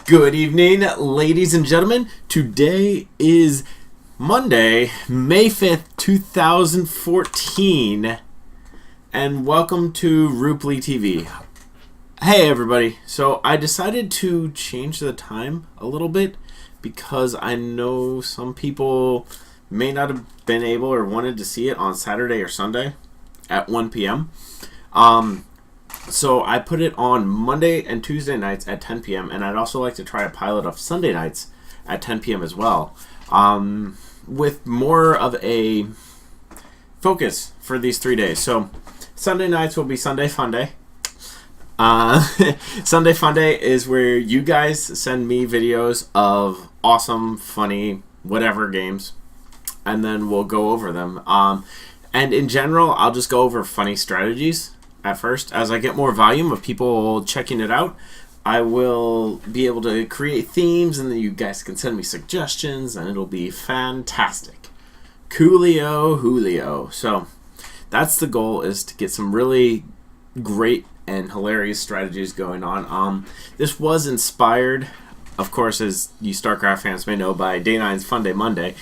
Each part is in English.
Good evening, ladies and gentlemen. Today is Monday, May 5th, 2014, and welcome to RoopleeTV. Hey everybody, so I decided to change the time a little bit because I know some people may not have been able or wanted to see it on Saturday or Sunday at 1 p.m. So I put it on Monday and Tuesday nights at 10 p.m. and I'd also like to try a pilot of Sunday nights at 10 p.m. as well, with more of a focus for these 3 days. So Sunday nights will be Sunday Fun Day. Sunday Fun Day is where you guys send me videos of awesome, funny, whatever games, and then we'll go over them. And in general, I'll just go over funny strategies at first. As I get more volume of people checking it out, I will be able to create themes, and then you guys can send me suggestions, and it'll be fantastic. Coolio Julio. So that's the goal, is to get some really great and hilarious strategies going on. This was inspired, of course, as you StarCraft fans may know, by Day 9's Fun Day Monday,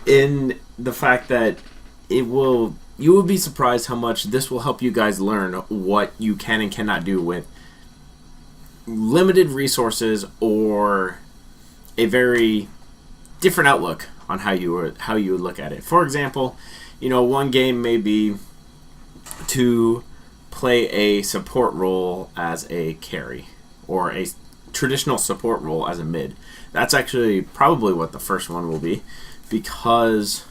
in the fact that you will be surprised how much this will help you guys learn what you can and cannot do with limited resources or a very different outlook on how you would look at it. For example, one game may be to play a support role as a carry or a traditional support role as a mid. That's actually probably what the first one will be, because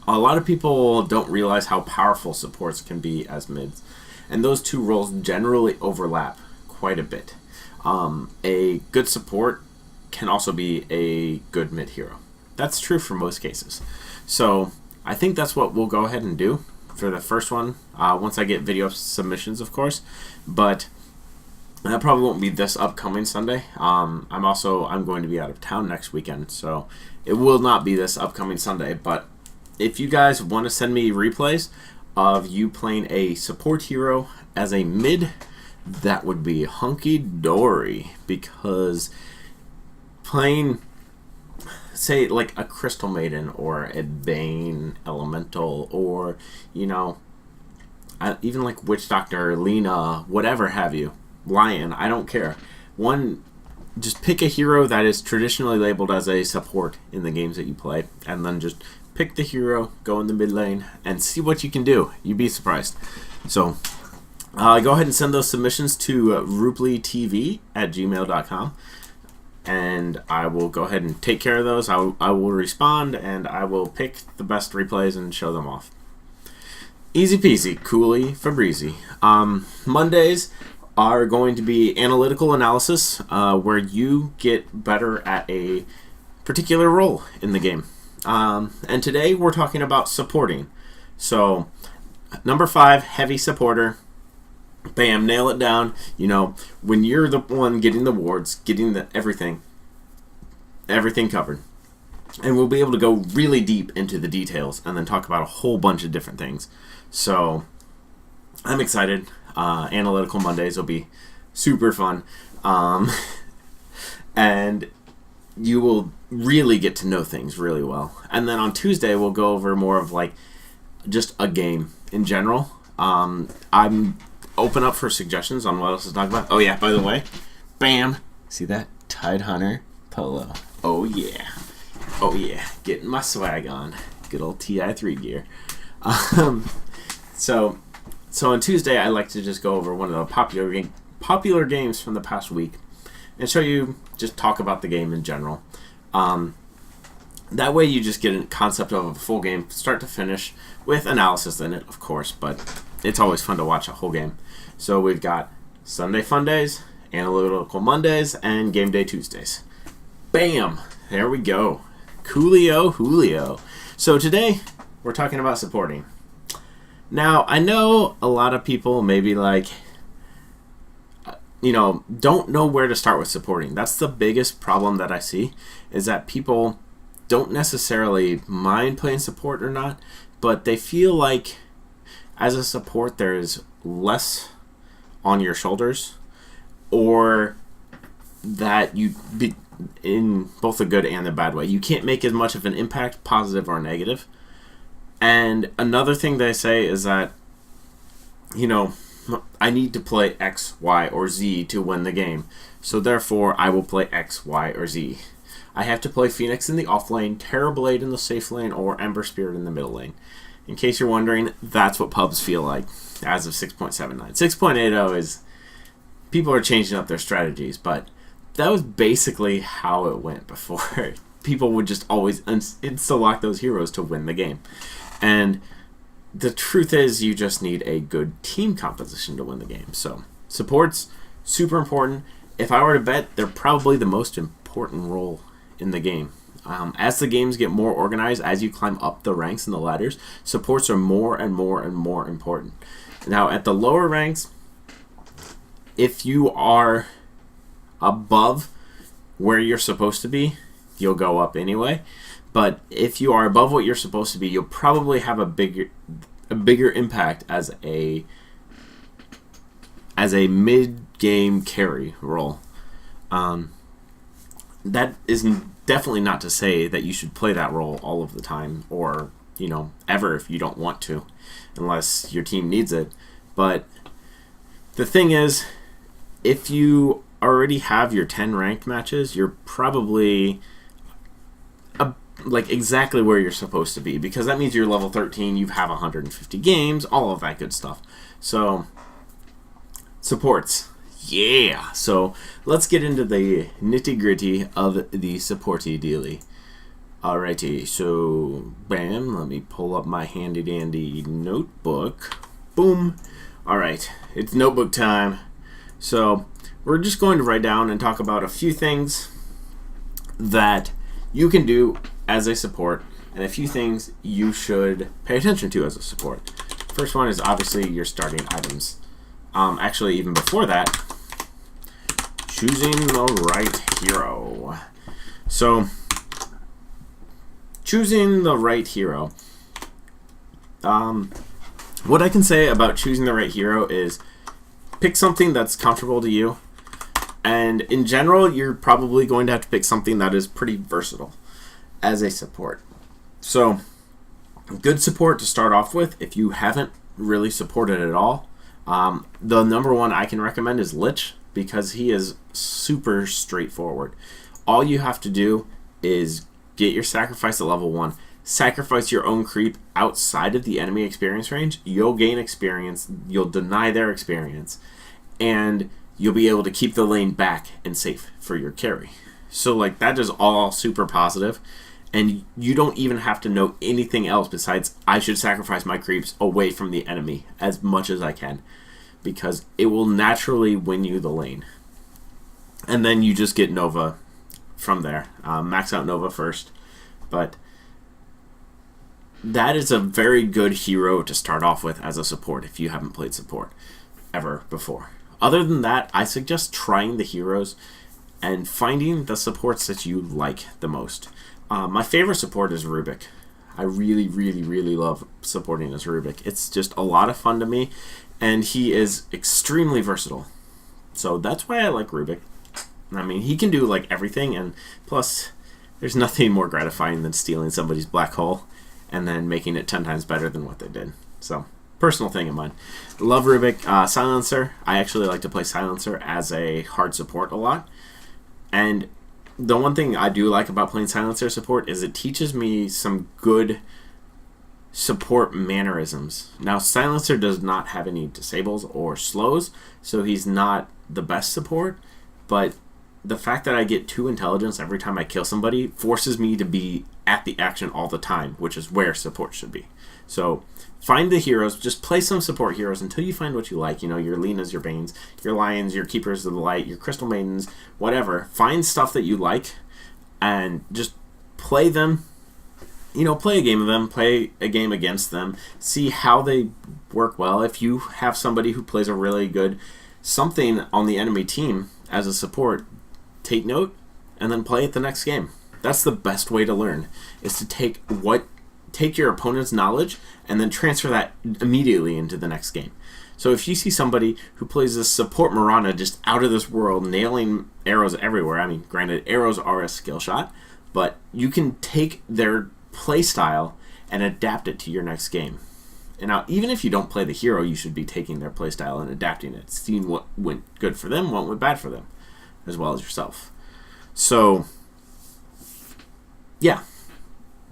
a lot of people don't realize how powerful supports can be as mids, and those two roles generally overlap quite a bit. A good support can also be a good mid hero. That's true for most cases. So I think that's what we'll go ahead and do for the first one, once I get video submissions, of course. But that probably won't be this upcoming Sunday. I'm going to be out of town next weekend, so it will not be this upcoming Sunday. But if you guys want to send me replays of you playing a support hero as a mid, that would be hunky-dory, because playing, say, like a Crystal Maiden or a Bane Elemental, or, even like Witch Doctor, Lena, whatever have you, Lion, I don't care. Just pick a hero that is traditionally labeled as a support in the games that you play, and then just pick the hero, go in the mid lane, and see what you can do. You'd be surprised. So go ahead and send those submissions to RoopleeTV@gmail.com, and I will go ahead and take care of those. I will respond, and I will pick the best replays and show them off. Easy peasy, coolie Fabrizi. Mondays are going to be analytical analysis, where you get better at a particular role in the game. And today we're talking about supporting. So number 5, heavy supporter. Bam, nail it down. When you're the one getting the wards, getting the everything covered. And we'll be able to go really deep into the details and then talk about a whole bunch of different things. So I'm excited. Analytical Mondays will be super fun. And you will really get to know things really well. And then on Tuesday, we'll go over more of like just a game in general. I'm open up for suggestions on what else to talk about. Oh yeah, by the way, bam, see that? Tide Hunter polo. Oh yeah. Oh yeah, getting my swag on. Good old TI3 gear. So on Tuesday, I like to just go over one of the popular games from the past week and show you, just talk about the game in general. That way you just get a concept of a full game, start to finish, with analysis in it, of course, but it's always fun to watch a whole game. So we've got Sunday Fun Days, Analytical Mondays, and Game Day Tuesdays. Bam! There we go. Coolio Julio. So today, we're talking about supporting. Now, I know a lot of people maybe don't know where to start with supporting. That's the biggest problem that I see, is that people don't necessarily mind playing support or not, but they feel like as a support there's less on your shoulders or that you be in both the good and the bad way. You can't make as much of an impact, positive or negative. And another thing they say is that, you know, I need to play X, Y, or Z to win the game. So therefore, I will play X, Y, or Z. I have to play Phoenix in the off lane, Terrorblade in the safe lane, or Ember Spirit in the middle lane. In case you're wondering, that's what pubs feel like as of 6.79. 6.80 is, people are changing up their strategies, but that was basically how it went before. People would just always insta-lock those heroes to win the game. And the truth is, you just need a good team composition to win the game. So, support's super important. If I were to bet, they're probably the most important role in the game. As the games get more organized, as you climb up the ranks and the ladders, supports are more and more and more important. Now, at the lower ranks, if you are above where you're supposed to be, you'll go up anyway. But if you are above what you're supposed to be, you'll probably have a bigger impact as a mid-game carry role. That is definitely not to say that you should play that role all of the time, or, you know, ever if you don't want to, unless your team needs it. But the thing is, if you already have your 10 ranked matches, you're probably like exactly where you're supposed to be, because that means you're level 13, you have 150 games, all of that good stuff. So, supports. Yeah! So, let's get into the nitty-gritty of the supporty dealy. Alrighty, so, bam, let me pull up my handy-dandy notebook. Boom! Alright, it's notebook time. So, we're just going to write down and talk about a few things that you can do as a support, and a few things you should pay attention to as a support. First one is obviously your starting items. Actually, even before that, choosing the right hero. So, choosing the right hero. What I can say about choosing the right hero is pick something that's comfortable to you. And in general, you're probably going to have to pick something that is pretty versatile as a support. So, good support to start off with if you haven't really supported at all. The number one I can recommend is Lich, because he is super straightforward. All you have to do is get your sacrifice at level 1, sacrifice your own creep outside of the enemy experience range, you'll gain experience, you'll deny their experience, and you'll be able to keep the lane back and safe for your carry. So, like, that is all super positive, and you don't even have to know anything else besides I should sacrifice my creeps away from the enemy as much as I can, because it will naturally win you the lane. And then you just get Nova from there. Max out Nova first, but that is a very good hero to start off with as a support if you haven't played support ever before. Other than that, I suggest trying the heroes and finding the supports that you like the most. My favorite support is Rubik. I really, really, really love supporting as Rubik. It's just a lot of fun to me, and he is extremely versatile. So that's why I like Rubik. I mean, he can do like everything, and plus, there's nothing more gratifying than stealing somebody's black hole and then making it 10 times better than what they did. So, personal thing of mine. Love Rubik. Silencer. I actually like to play Silencer as a hard support a lot. And the one thing I do like about playing Silencer support is it teaches me some good support mannerisms. Now, Silencer does not have any disables or slows, so he's not the best support, but the fact that I get 2 intelligence every time I kill somebody forces me to be at the action all the time, which is where support should be. So, find the heroes, just play some support heroes until you find what you like. You know, your Lenas, your Banes, your Lions, your Keepers of the Light, your Crystal Maidens, whatever. Find stuff that you like and just play them. You know, play a game of them, play a game against them, see how they work well. If you have somebody who plays a really good something on the enemy team as a support, take note and then play it the next game. That's the best way to learn, is to take your opponent's knowledge and then transfer that immediately into the next game. So if you see somebody who plays this support Mirana just out of this world, nailing arrows everywhere, I mean, granted, arrows are a skill shot, but you can take their play style and adapt it to your next game. And now, even if you don't play the hero, you should be taking their play style and adapting it, seeing what went good for them, what went bad for them, as well as yourself. So, yeah,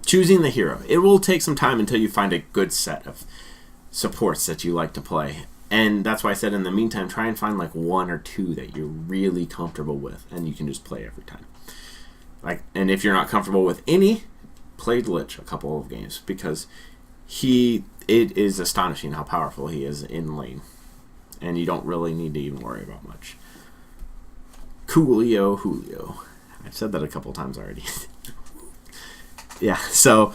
choosing the hero. It will take some time until you find a good set of supports that you like to play. And that's why I said in the meantime, try and find like 1 or 2 that you're really comfortable with and you can just play every time. And if you're not comfortable with any, play Lich a couple of games, because it is astonishing how powerful he is in lane. And you don't really need to even worry about much. Julio. I've said that a couple times already. Yeah, so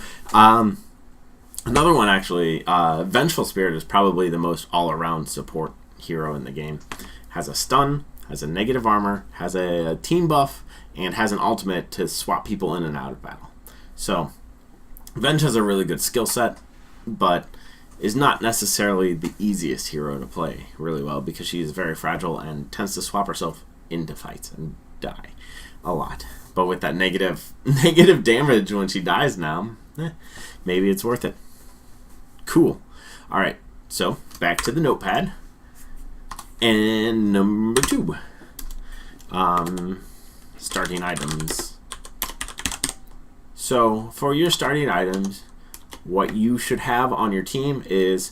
another one actually, Vengeful Spirit is probably the most all-around support hero in the game. Has a stun, has a negative armor, has a team buff, and has an ultimate to swap people in and out of battle. So, Venge has a really good skill set, but is not necessarily the easiest hero to play really well, because she is very fragile and tends to swap herself into fights and die a lot. But with that negative damage when she dies now, maybe it's worth it. Cool. Alright, so back to the notepad. And number 2. Starting items. So for your starting items, what you should have on your team is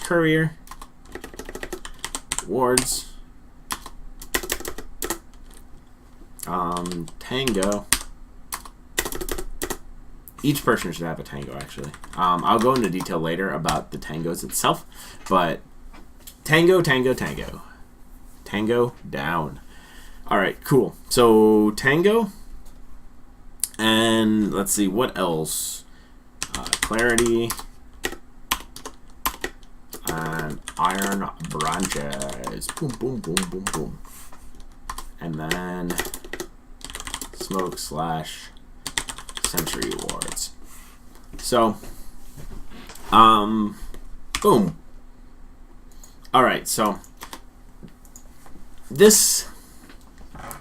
Courier, Wards, Tango. Each person should have a Tango, actually. I'll go into detail later about the Tangos itself, but Tango. Tango down. Alright, cool. So, Tango, and let's see, what else? Clarity, and Iron Branches. Boom, boom, boom, boom, boom. And then Smoke / Sentry Wards. So, boom. Alright, so this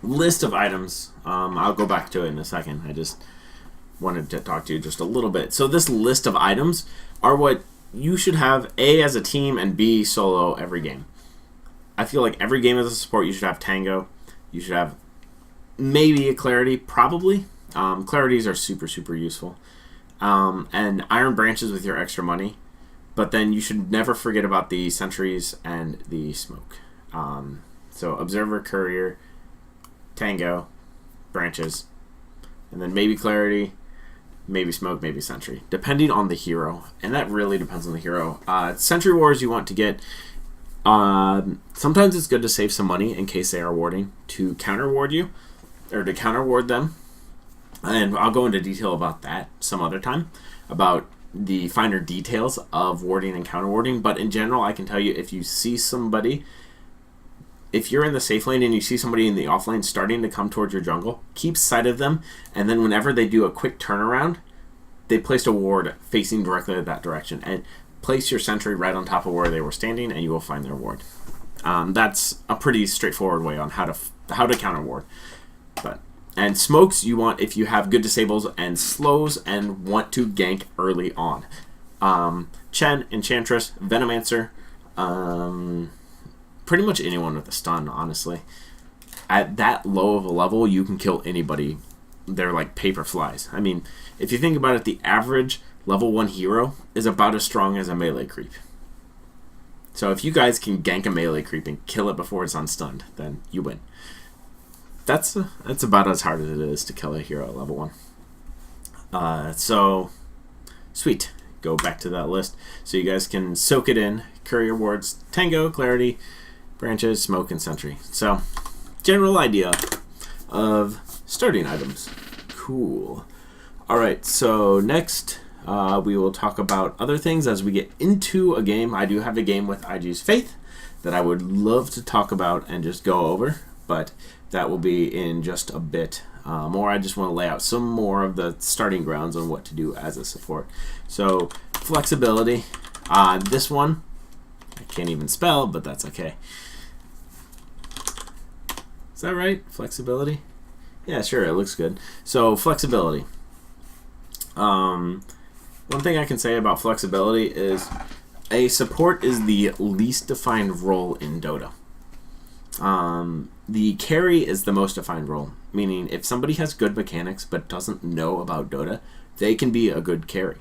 list of items, I'll go back to it in a second. I just wanted to talk to you just a little bit. So this list of items are what you should have, A, as a team, and B, solo every game. I feel like every game as a support, you should have Tango. You should have maybe a Clarity, probably. Clarities are super, super useful. And Iron Branches with your extra money. But then you should never forget about the Sentries and the Smoke. So Observer, Courier, Tango, Branches, and then maybe Clarity, maybe Smoke, maybe Sentry, depending on the hero. And that really depends on the hero. Sentry Wars you want to get... sometimes it's good to save some money in case they are warding, to counter ward you, or to counter ward them. And I'll go into detail about that some other time, about the finer details of warding and counter warding. But in general, I can tell you, if you see somebody, if you're in the safe lane and you see somebody in the off lane starting to come towards your jungle, keep sight of them, and then whenever they do a quick turnaround, they placed a ward facing directly that direction, and place your sentry right on top of where they were standing, and you will find their ward. That's a pretty straightforward way on how to counter ward. And smokes you want if you have good disables and slows and want to gank early on. Chen, Enchantress, Venomancer, pretty much anyone with a stun, honestly. At that low of a level, you can kill anybody. They're like paper flies. I mean, if you think about it, the average level 1 hero is about as strong as a melee creep. So if you guys can gank a melee creep and kill it before it's unstunned, then you win. That's about as hard as it is to kill a hero at level 1. So, sweet. Go back to that list so you guys can soak it in. Courier, Wards, Tango, Clarity, Branches, Smoke, and Sentry. So, general idea of starting items. Cool. Alright, so next we will talk about other things as we get into a game. I do have a game with IG's Faith that I would love to talk about and just go over, but that will be in just a bit more. I just want to lay out some more of the starting grounds on what to do as a support. So, flexibility. This one, I can't even spell, but that's okay. Is that right? Flexibility? Yeah, sure, it looks good. So, flexibility. One thing I can say about flexibility is a support is the least defined role in Dota. The carry is the most defined role, meaning if somebody has good mechanics but doesn't know about Dota, they can be a good carry,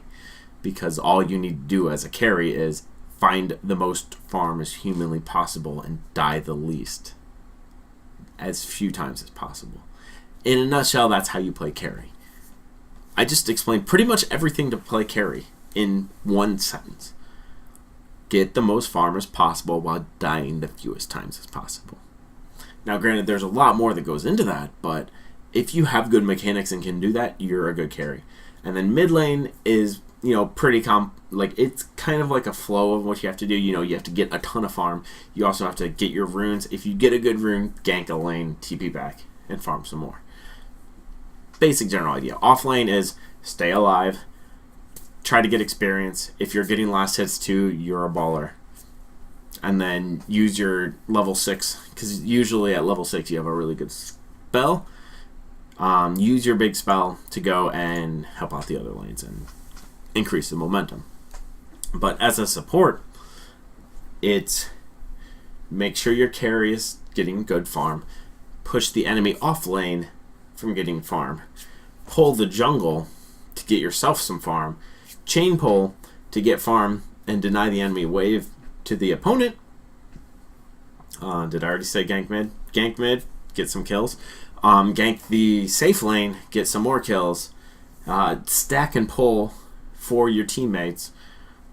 because all you need to do as a carry is find the most farm as humanly possible and die the least as few times as possible. In a nutshell, that's how you play carry. I just explained pretty much everything to play carry in one sentence. Get the most farm as possible while dying the fewest times as possible. Now, granted, there's a lot more that goes into that, but if you have good mechanics and can do that, you're a good carry. And then mid lane is, pretty it's kind of like a flow of what you have to do. You have to get a ton of farm. You also have to get your runes. If you get a good rune, gank a lane, TP back, and farm some more. Basic general idea. Off lane is stay alive, try to get experience. If you're getting last hits too, you're a baller. And then use your level 6, because usually at level 6 you have a really good spell. Use your big spell to go and help out the other lanes and increase the momentum. But as a support, it's make sure your carry is getting good farm, push the enemy off lane from getting farm, pull the jungle to get yourself some farm, chain pull to get farm and deny the enemy wave to the opponent. Did I already say gank mid? Gank mid, get some kills. Gank the safe lane, get some more kills. Stack and pull for your teammates.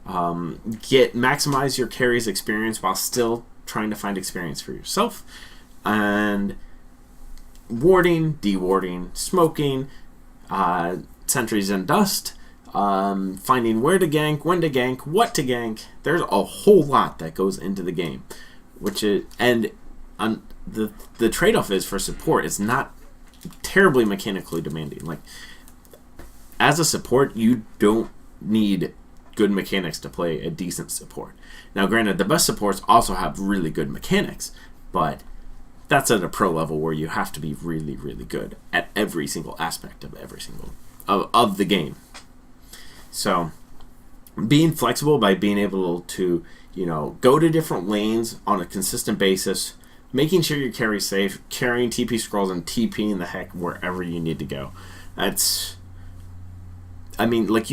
Maximize your carry's experience while still trying to find experience for yourself. And warding, dewarding, smoking, sentries and dust, finding where to gank, when to gank, what to gank. There's a whole lot that goes into the game, the trade-off is for support. It's not terribly mechanically demanding. Like, as a support, you don't need good mechanics to play a decent support. Now, granted, the best supports also have really good mechanics, but that's at a pro level where you have to be really, really good at every single aspect of of the game. So, being flexible by being able to, go to different lanes on a consistent basis, making sure your carry's safe, carrying TP scrolls and TPing the heck wherever you need to go. You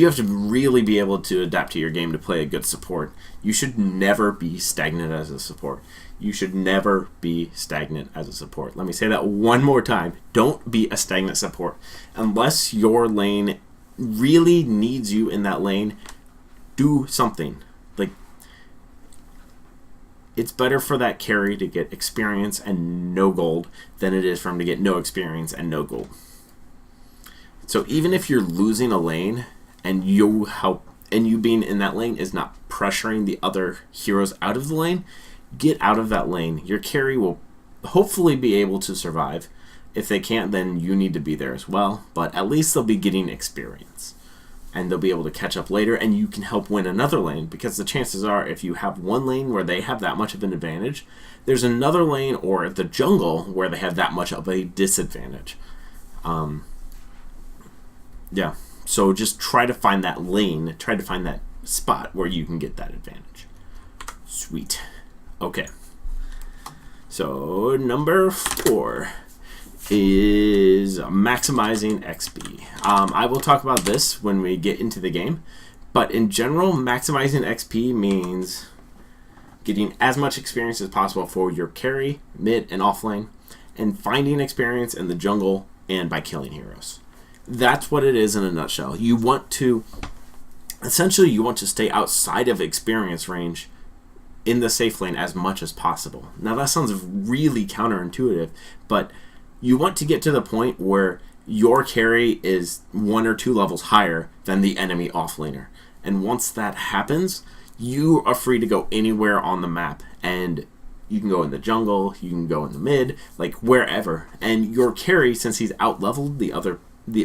have to really be able to adapt to your game to play a good support. You should never be stagnant as a support. You should never be stagnant as a support. Let me say that one more time. Don't be a stagnant support. Unless your lane really needs you in that lane, do something. It's better for that carry to get experience and no gold than it is for him to get no experience and no gold. So even if you're losing a lane and you being in that lane is not pressuring the other heroes out of the lane, get out of that lane. Your carry will hopefully be able to survive. If they can't, then you need to be there as well. But at least they'll be getting experience. And they'll be able to catch up later, and you can help win another lane, because the chances are if you have one lane where they have that much of an advantage, there's another lane or the jungle where they have that much of a disadvantage. So just try to find that lane, try to find that spot where you can get that advantage. Sweet. Okay. So number 4 is maximizing XP. I will talk about this when we get into the game, but in general, maximizing XP means getting as much experience as possible for your carry, mid, and off lane, and finding experience in the jungle and by killing heroes. That's what it is in a nutshell. You want to stay outside of experience range in the safe lane as much as possible. Now that sounds really counterintuitive, but you want to get to the point where your carry is 1 or 2 levels higher than the enemy offlaner. And once that happens, you are free to go anywhere on the map. And you can go in the jungle, you can go in the mid, wherever. And your carry, since he's out-leveled the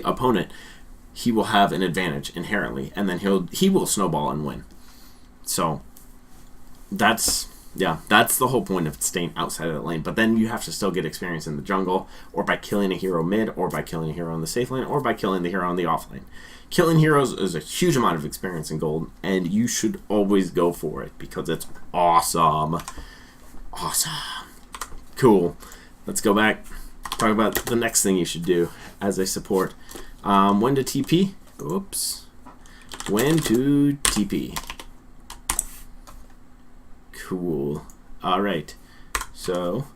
opponent, he will have an advantage inherently. And then he will snowball and win. So that's the whole point of staying outside of the lane. But then you have to still get experience in the jungle, or by killing a hero mid, or by killing a hero on the safe lane, or by killing the hero on the off lane. Killing heroes is a huge amount of experience in gold, and you should always go for it because it's awesome. Awesome. Cool. Let's go back. Talk about the next thing you should do as a support. When to TP? Oops. When to TP. Cool. Alright. So,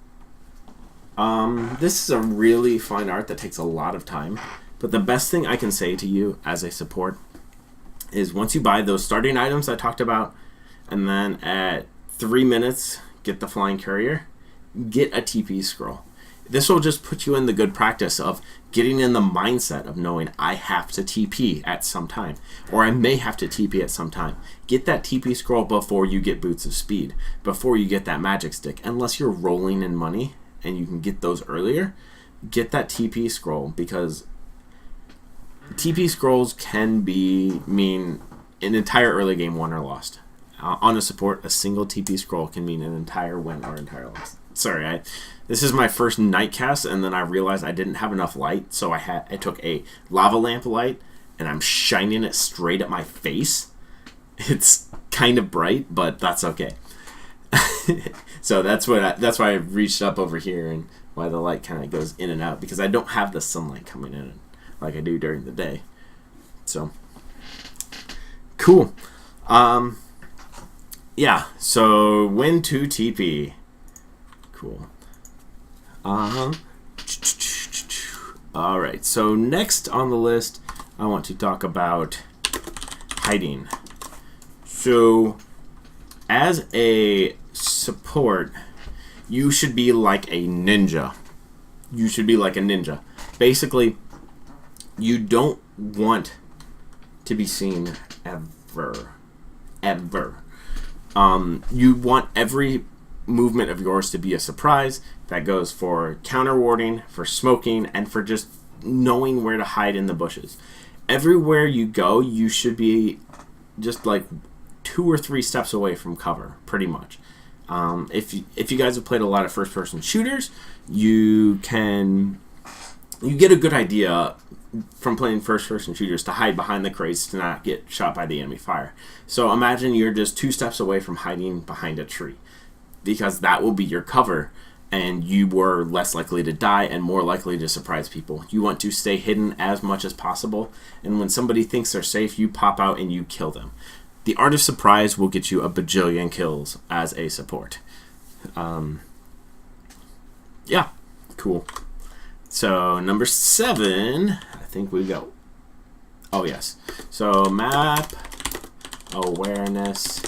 this is a really fine art that takes a lot of time. But the best thing I can say to you as a support is once you buy those starting items I talked about, and then at 3 minutes, get the flying courier, get a TP scroll. This will just put you in the good practice of getting in the mindset of knowing I have to TP at some time, or I may have to TP at some time. Get that TP scroll before you get Boots of Speed, before you get that magic stick. Unless you're rolling in money and you can get those earlier, get that TP scroll, because TP scrolls can mean an entire early game won or lost. On a support, a single TP scroll can mean an entire win or entire loss. Sorry, this is my first night cast, and then I realized I didn't have enough light, so I took a lava lamp light, and I'm shining it straight at my face. It's kind of bright, but that's okay. So that's why I reached up over here, and why the light kind of goes in and out, because I don't have the sunlight coming in like I do during the day. So cool. Yeah, so when to TP. Cool. Alright, so next on the list, I want to talk about hiding. So, as a support, you should be like a ninja. You should be like a ninja. Basically, you don't want to be seen ever. Ever. You want every movement of yours to be a surprise. That goes for counter warding, for smoking, and for just knowing where to hide in the bushes. Everywhere you go, you should be just like 2 or 3 steps away from cover, pretty much. If you guys have played a lot of first-person shooters, you get a good idea from playing first-person shooters to hide behind the crates to not get shot by the enemy fire. So imagine you're just 2 steps away from hiding behind a tree, because that will be your cover, and you were less likely to die and more likely to surprise people. You want to stay hidden as much as possible, and when somebody thinks they're safe, you pop out and you kill them. The art of surprise will get you a bajillion kills as a support. Yeah, cool. So number 7, I think we go. Oh yes. So map awareness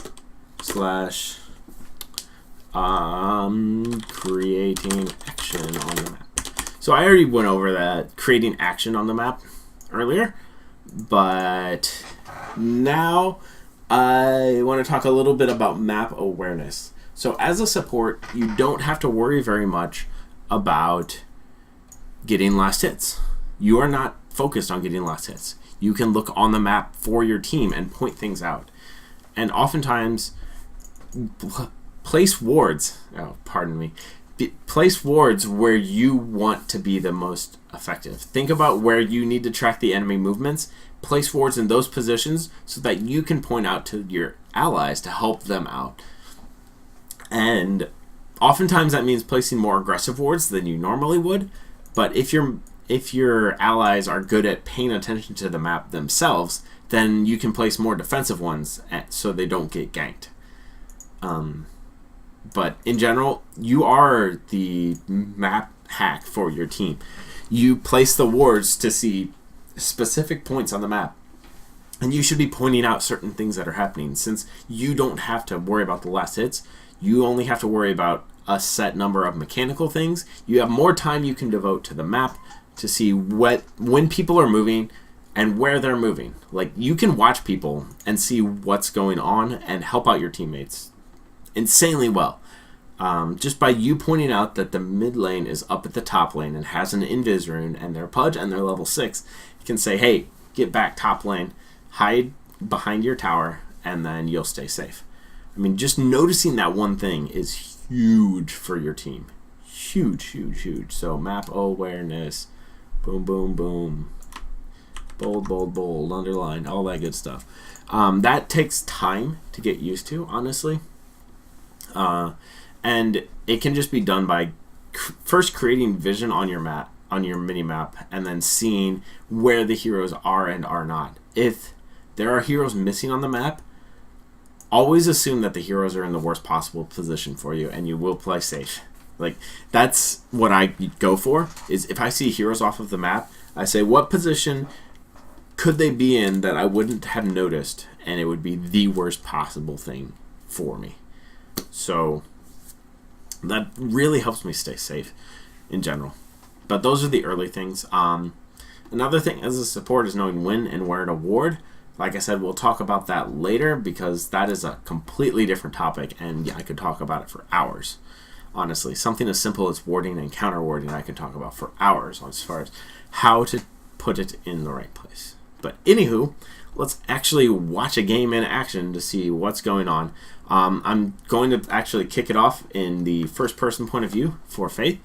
slash creating action on the map. So I already went over that, creating action on the map earlier, but now I want to talk a little bit about map awareness. So as a support, you don't have to worry very much about getting last hits. You are not focused on getting last hits. You can look on the map for your team and point things out. And oftentimes, place wards where you want to be the most effective. Think about where you need to track the enemy movements. Place wards in those positions so that you can point out to your allies to help them out. And oftentimes that means placing more aggressive wards than you normally would. But if your allies are good at paying attention to the map themselves, then you can place more defensive ones so they don't get ganked. But in general, you are the map hack for your team. You place the wards to see specific points on the map, and you should be pointing out certain things that are happening. Since you don't have to worry about the last hits, you only have to worry about a set number of mechanical things. You have more time you can devote to the map to see when people are moving and where they're moving. Like, you can watch people and see what's going on and help out your teammates insanely well. Just by you pointing out that the mid lane is up at the top lane and has an invis rune and they're Pudge and they're level 6, you can say, hey, get back top lane, hide behind your tower, and then you'll stay safe. I mean, just noticing that one thing is huge for your team. Huge, huge, huge. So map awareness, boom, boom, boom, bold, bold, bold, underline, all that good stuff. That takes time to get used to, honestly. And it can just be done by first creating vision on your map, on your mini map, and then seeing where the heroes are and are not. If there are heroes missing on the map, always assume that the heroes are in the worst possible position for you, and you will play safe. Like, that's what I go for, is if I see heroes off of the map, I say, what position could they be in that I wouldn't have noticed, and it would be the worst possible thing for me. So that really helps me stay safe in general. But those are the early things. Another thing as a support is knowing when and where to ward. Like I said, we'll talk about that later because that is a completely different topic, and I could talk about it for hours. Honestly, something as simple as warding and counter warding I can talk about for hours as far as how to put it in the right place. But anywho, let's actually watch a game in action to see what's going on. I'm going to actually kick it off in the first-person point of view for Faith.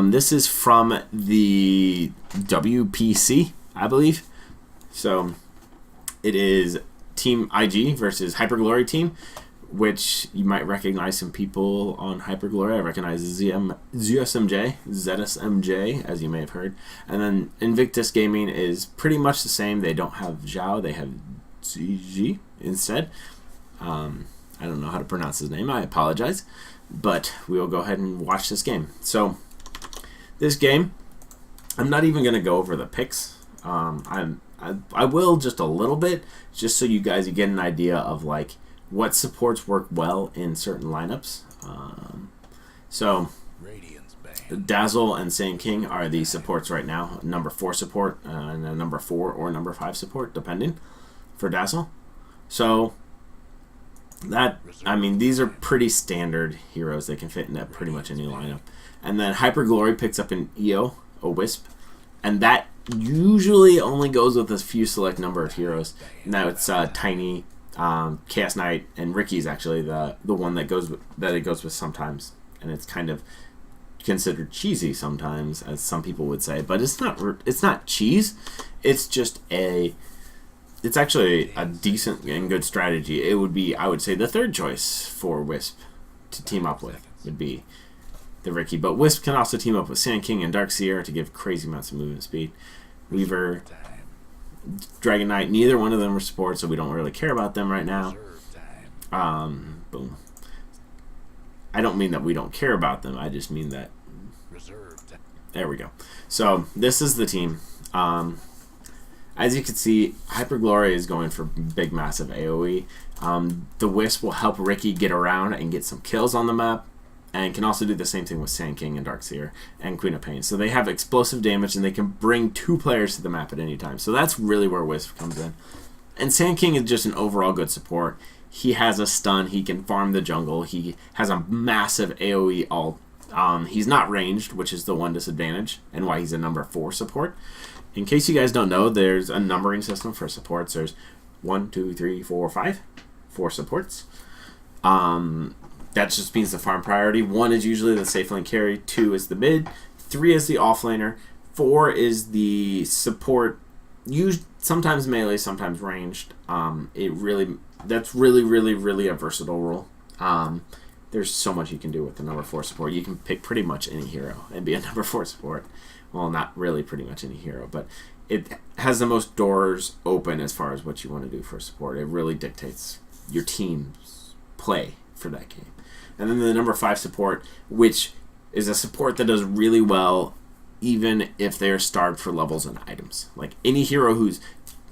This is from the WPC, I believe. So it is Team IG versus Hyperglory Team, which you might recognize some people on Hyperglory. I recognize ZSMJ, as you may have heard. And then Invictus Gaming is pretty much the same. They don't have Zhao, they have ZG instead. I don't know how to pronounce his name, I apologize. But we will go ahead and watch this game. So, this game, I'm not even going to go over the picks. I will just a little bit, just so you guys get an idea of like what supports work well in certain lineups. So Dazzle and Sand King are the supports right now. Number 4 support and a number 4 or number 5 support, depending, for Dazzle. So that, I mean, these are pretty standard heroes. They can fit into pretty much any lineup. And then Hyperglory picks up an EO, a Wisp, and that usually only goes with a few select number of heroes. Now it's Tiny, Chaos Knight, and Ricky's actually the one that it goes with sometimes, and it's kind of considered cheesy sometimes, as some people would say, but it's not cheese. It's just it's actually a decent and good strategy. It would be, I would say, the third choice for Wisp to team up with would be the Ricky, but Wisp can also team up with Sand King and Darkseer to give crazy amounts of movement speed. Weaver, Dragon Knight, neither one of them are supports, so we don't really care about them right now. Boom. I don't mean that we don't care about them, I just mean that. There we go. So, this is the team. As you can see, Hyperglory is going for big, massive AoE. The Wisp will help Ricky get around and get some kills on the map, and can also do the same thing with Sand King and Darkseer and Queen of Pain. So they have explosive damage, and they can bring 2 players to the map at any time. So that's really where Wisp comes in. And Sand King is just an overall good support. He has a stun. He can farm the jungle. He has a massive AoE ult. He's not ranged, which is the one disadvantage, and why he's a number 4 support. In case you guys don't know, there's a numbering system for supports. There's 1, 2, 3, 4, 5. 4 supports. That just means the farm priority. 1 is usually the safe lane carry. 2 is the mid. 3 is the offlaner. 4 is the support. Used sometimes melee, sometimes ranged. That's really a versatile role. There's so much you can do with the number 4 support. You can pick pretty much any hero and be a number 4 support. Well, not really pretty much any hero, but it has the most doors open as far as what you want to do for support. It really dictates your team's play for that game. And then the number 5 support, which is a support that does really well even if they're starved for levels and items. Like any hero who's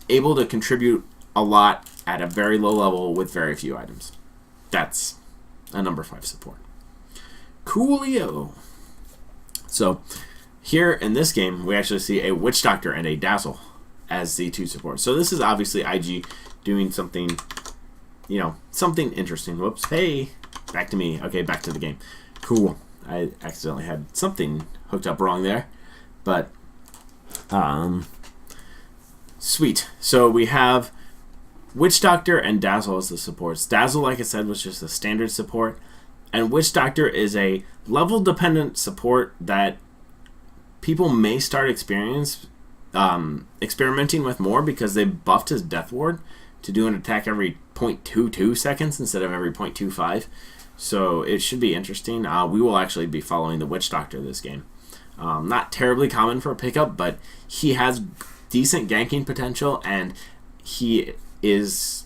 able to contribute a lot at a very low level with very few items. That's a number 5 support. Coolio. So here in this game, we actually see a Witch Doctor and a Dazzle as the 2 supports. So this is obviously IG doing something, you know, something interesting. Whoops. Hey, back to me. Okay, back to the game. Cool. I accidentally had something hooked up wrong there. But, sweet. So we have Witch Doctor and Dazzle as the supports. Dazzle, like I said, was just a standard support, and Witch Doctor is a level-dependent support that people may start experimenting with more because they buffed his Death Ward to do an attack every 0.22 seconds instead of every 0.25. So it should be interesting. We will actually be following the Witch Doctor this game. Not terribly common for a pickup, but he has decent ganking potential, and he is,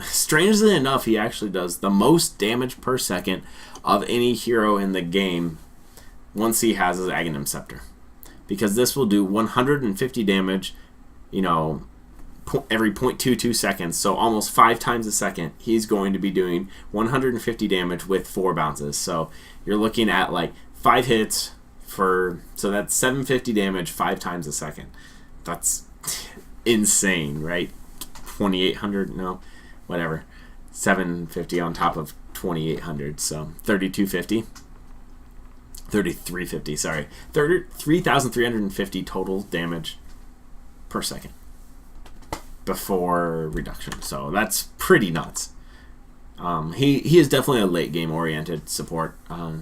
strangely enough, he actually does the most damage per second of any hero in the game once he has his Aghanim Scepter. Because this will do 150 damage, every 0.22 seconds, so almost 5 times a second. He's going to be doing 150 damage with 4 bounces. So you're looking at like 5 hits so that's 750 damage 5 times a second. That's insane, right? 2,800, no, whatever. 750 on top of 2,800, so 3,250. 3,350, sorry. 3,350 total damage per second before reduction. So that's pretty nuts. He is definitely a late game oriented support.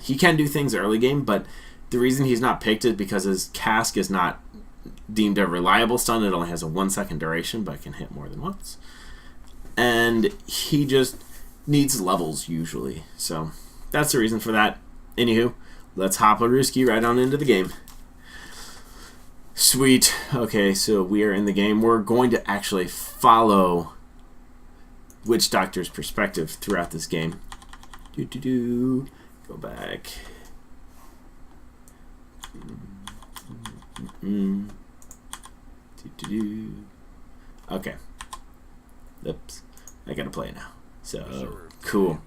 He can do things early game, but the reason he's not picked is because his cask is not deemed a reliable stun. It only has a 1 second duration, but can hit more than once. And he just needs levels usually. So that's the reason for that. Anywho, let's hop a Rooski right on into the game. Sweet. Okay, so we are in the game. We're going to actually follow Witch Doctor's perspective throughout this game. Go back. Okay. Oops. I gotta play now. So, cool.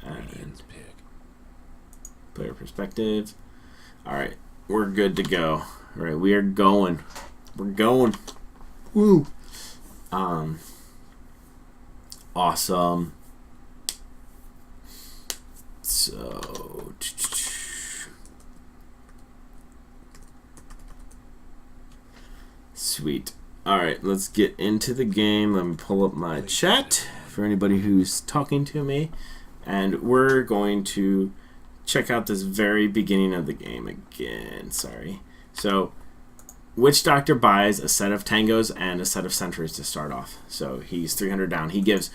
And player perspective. Alright, we're good to go. Alright, we are going. We're going. Woo! Awesome. So, sweet. Alright, let's get into the game. Let me pull up my chat for anybody who's talking to me. And we're going to check out this very beginning of the game again. Sorry. So, Witch Doctor buys a set of Tangos and a set of Sentries to start off. So, he's 300 down. He gives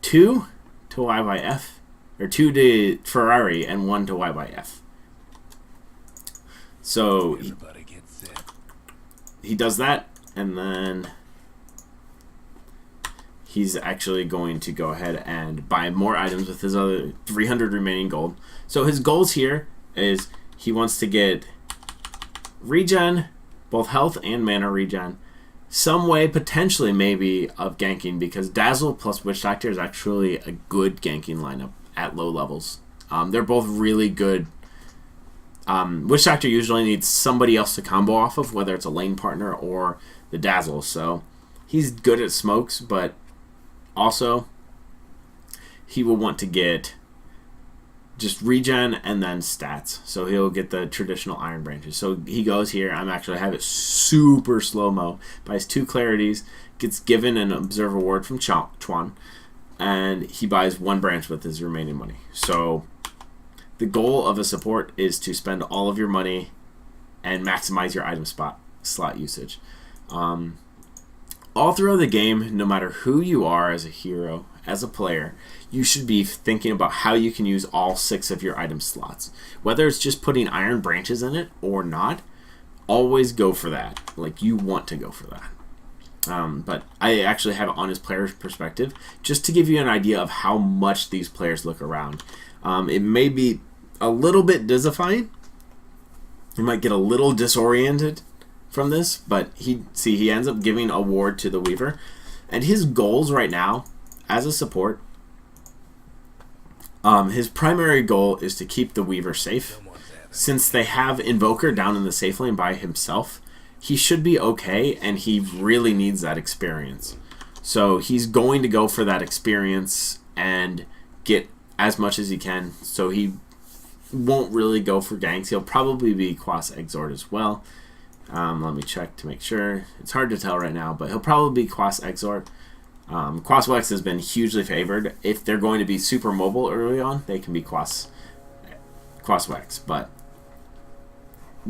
2 to YYF, or 2 to Ferrari, and 1 to YYF. So, he does that, and then he's actually going to go ahead and buy more items with his other 300 remaining gold. So his goals here is he wants to get regen, both health and mana regen, some way potentially maybe of ganking, because Dazzle plus Witch Doctor is actually a good ganking lineup at low levels. They're both really good. Witch Doctor usually needs somebody else to combo off of, whether it's a lane partner or the Dazzle. So he's good at smokes, but also he will want to get just regen and then stats. So he'll get the traditional Iron Branches. So he goes here. I'm actually have it super slow-mo. Buys 2 Clarities, gets given an Observe Award from Chuan, and he buys 1 branch with his remaining money. So the goal of a support is to spend all of your money and maximize your item slot usage. All throughout the game, no matter who you are as a hero, as a player, you should be thinking about how you can use all 6 of your item slots. Whether it's just putting Iron Branches in it or not, always go for that. Like, you want to go for that. But I actually have it on his player's perspective, just to give you an idea of how much these players look around. It may be a little bit disifying. You might get a little disoriented from this, but he ends up giving a ward to the Weaver, and his goals right now as a support, his primary goal is to keep the Weaver safe. Since they have Invoker down in the safe lane by himself, he should be okay, and he really needs that experience. So he's going to go for that experience and get as much as he can, so he won't really go for ganks. He'll probably be Quas Exort as well. Let me check to make sure. It's hard to tell right now, but he'll probably be Quas Exort. Quas-Wex has been hugely favored. If they're going to be super mobile early on, they can be Quas-Wex, but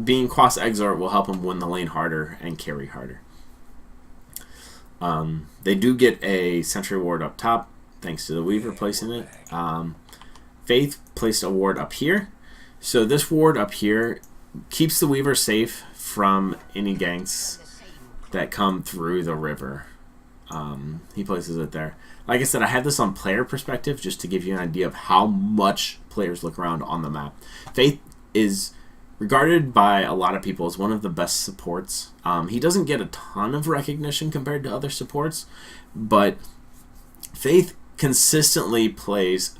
being Quas-Exort will help him win the lane harder and carry harder. They do get a Sentry Ward up top, thanks to the Weaver placing it. Faith placed a ward up here. So this ward up here keeps the Weaver safe from any ganks that come through the river. He places it there. Like I said, I had this on player perspective just to give you an idea of how much players look around on the map. Faith is regarded by a lot of people as one of the best supports. He doesn't get a ton of recognition compared to other supports, but Faith consistently plays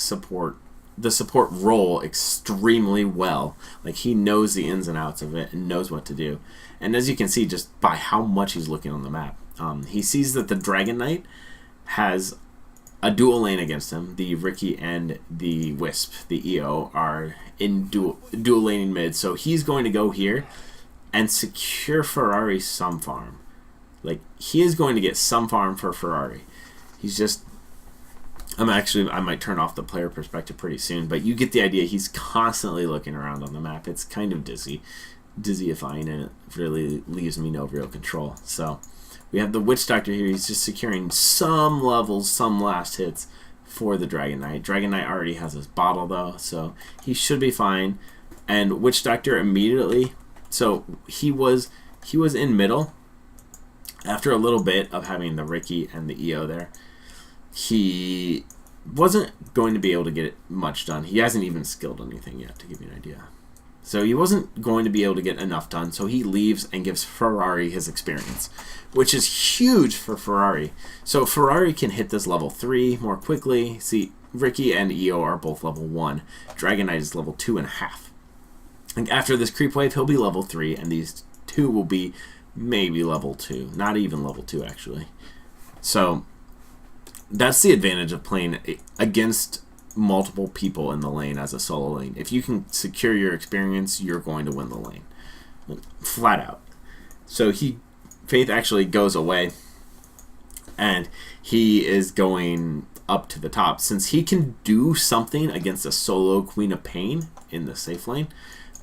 the support role extremely well. Like, he knows the ins and outs of it and knows what to do. And as you can see just by how much he's looking on the map, he sees that the Dragon Knight has a dual lane against him. The Riki and the Wisp, the EO, are in dual laning mid, so he's going to go here and secure Ferrari some farm. Like, he is going to get some farm for Ferrari. He's just... I might turn off the player perspective pretty soon, but you get the idea. He's constantly looking around on the map. It's kind of dizzyifying, and it really leaves me no real control. So we have the Witch Doctor here. He's just securing some levels, some last hits for the Dragon Knight. Dragon Knight already has his bottle, though, so he should be fine. And Witch Doctor immediately... So he was in middle. After a little bit of having the Riki and the EO there, he wasn't going to be able to get much done. He hasn't even skilled anything yet, to give you an idea. So he wasn't going to be able to get enough done, so he leaves and gives Ferrari his experience, which is huge for Ferrari. So Ferrari can hit this level 3 more quickly. See, Riki and EO are both level 1. Dragon Knight is level 2.5. And after this creep wave, he'll be level 3, and these two will be maybe level 2. Not even level 2, actually. So that's the advantage of playing against multiple people in the lane as a solo lane. If you can secure your experience, you're going to win the lane. Flat out. So Faith actually goes away, and he is going up to the top. Since he can do something against a solo Queen of Pain in the safe lane,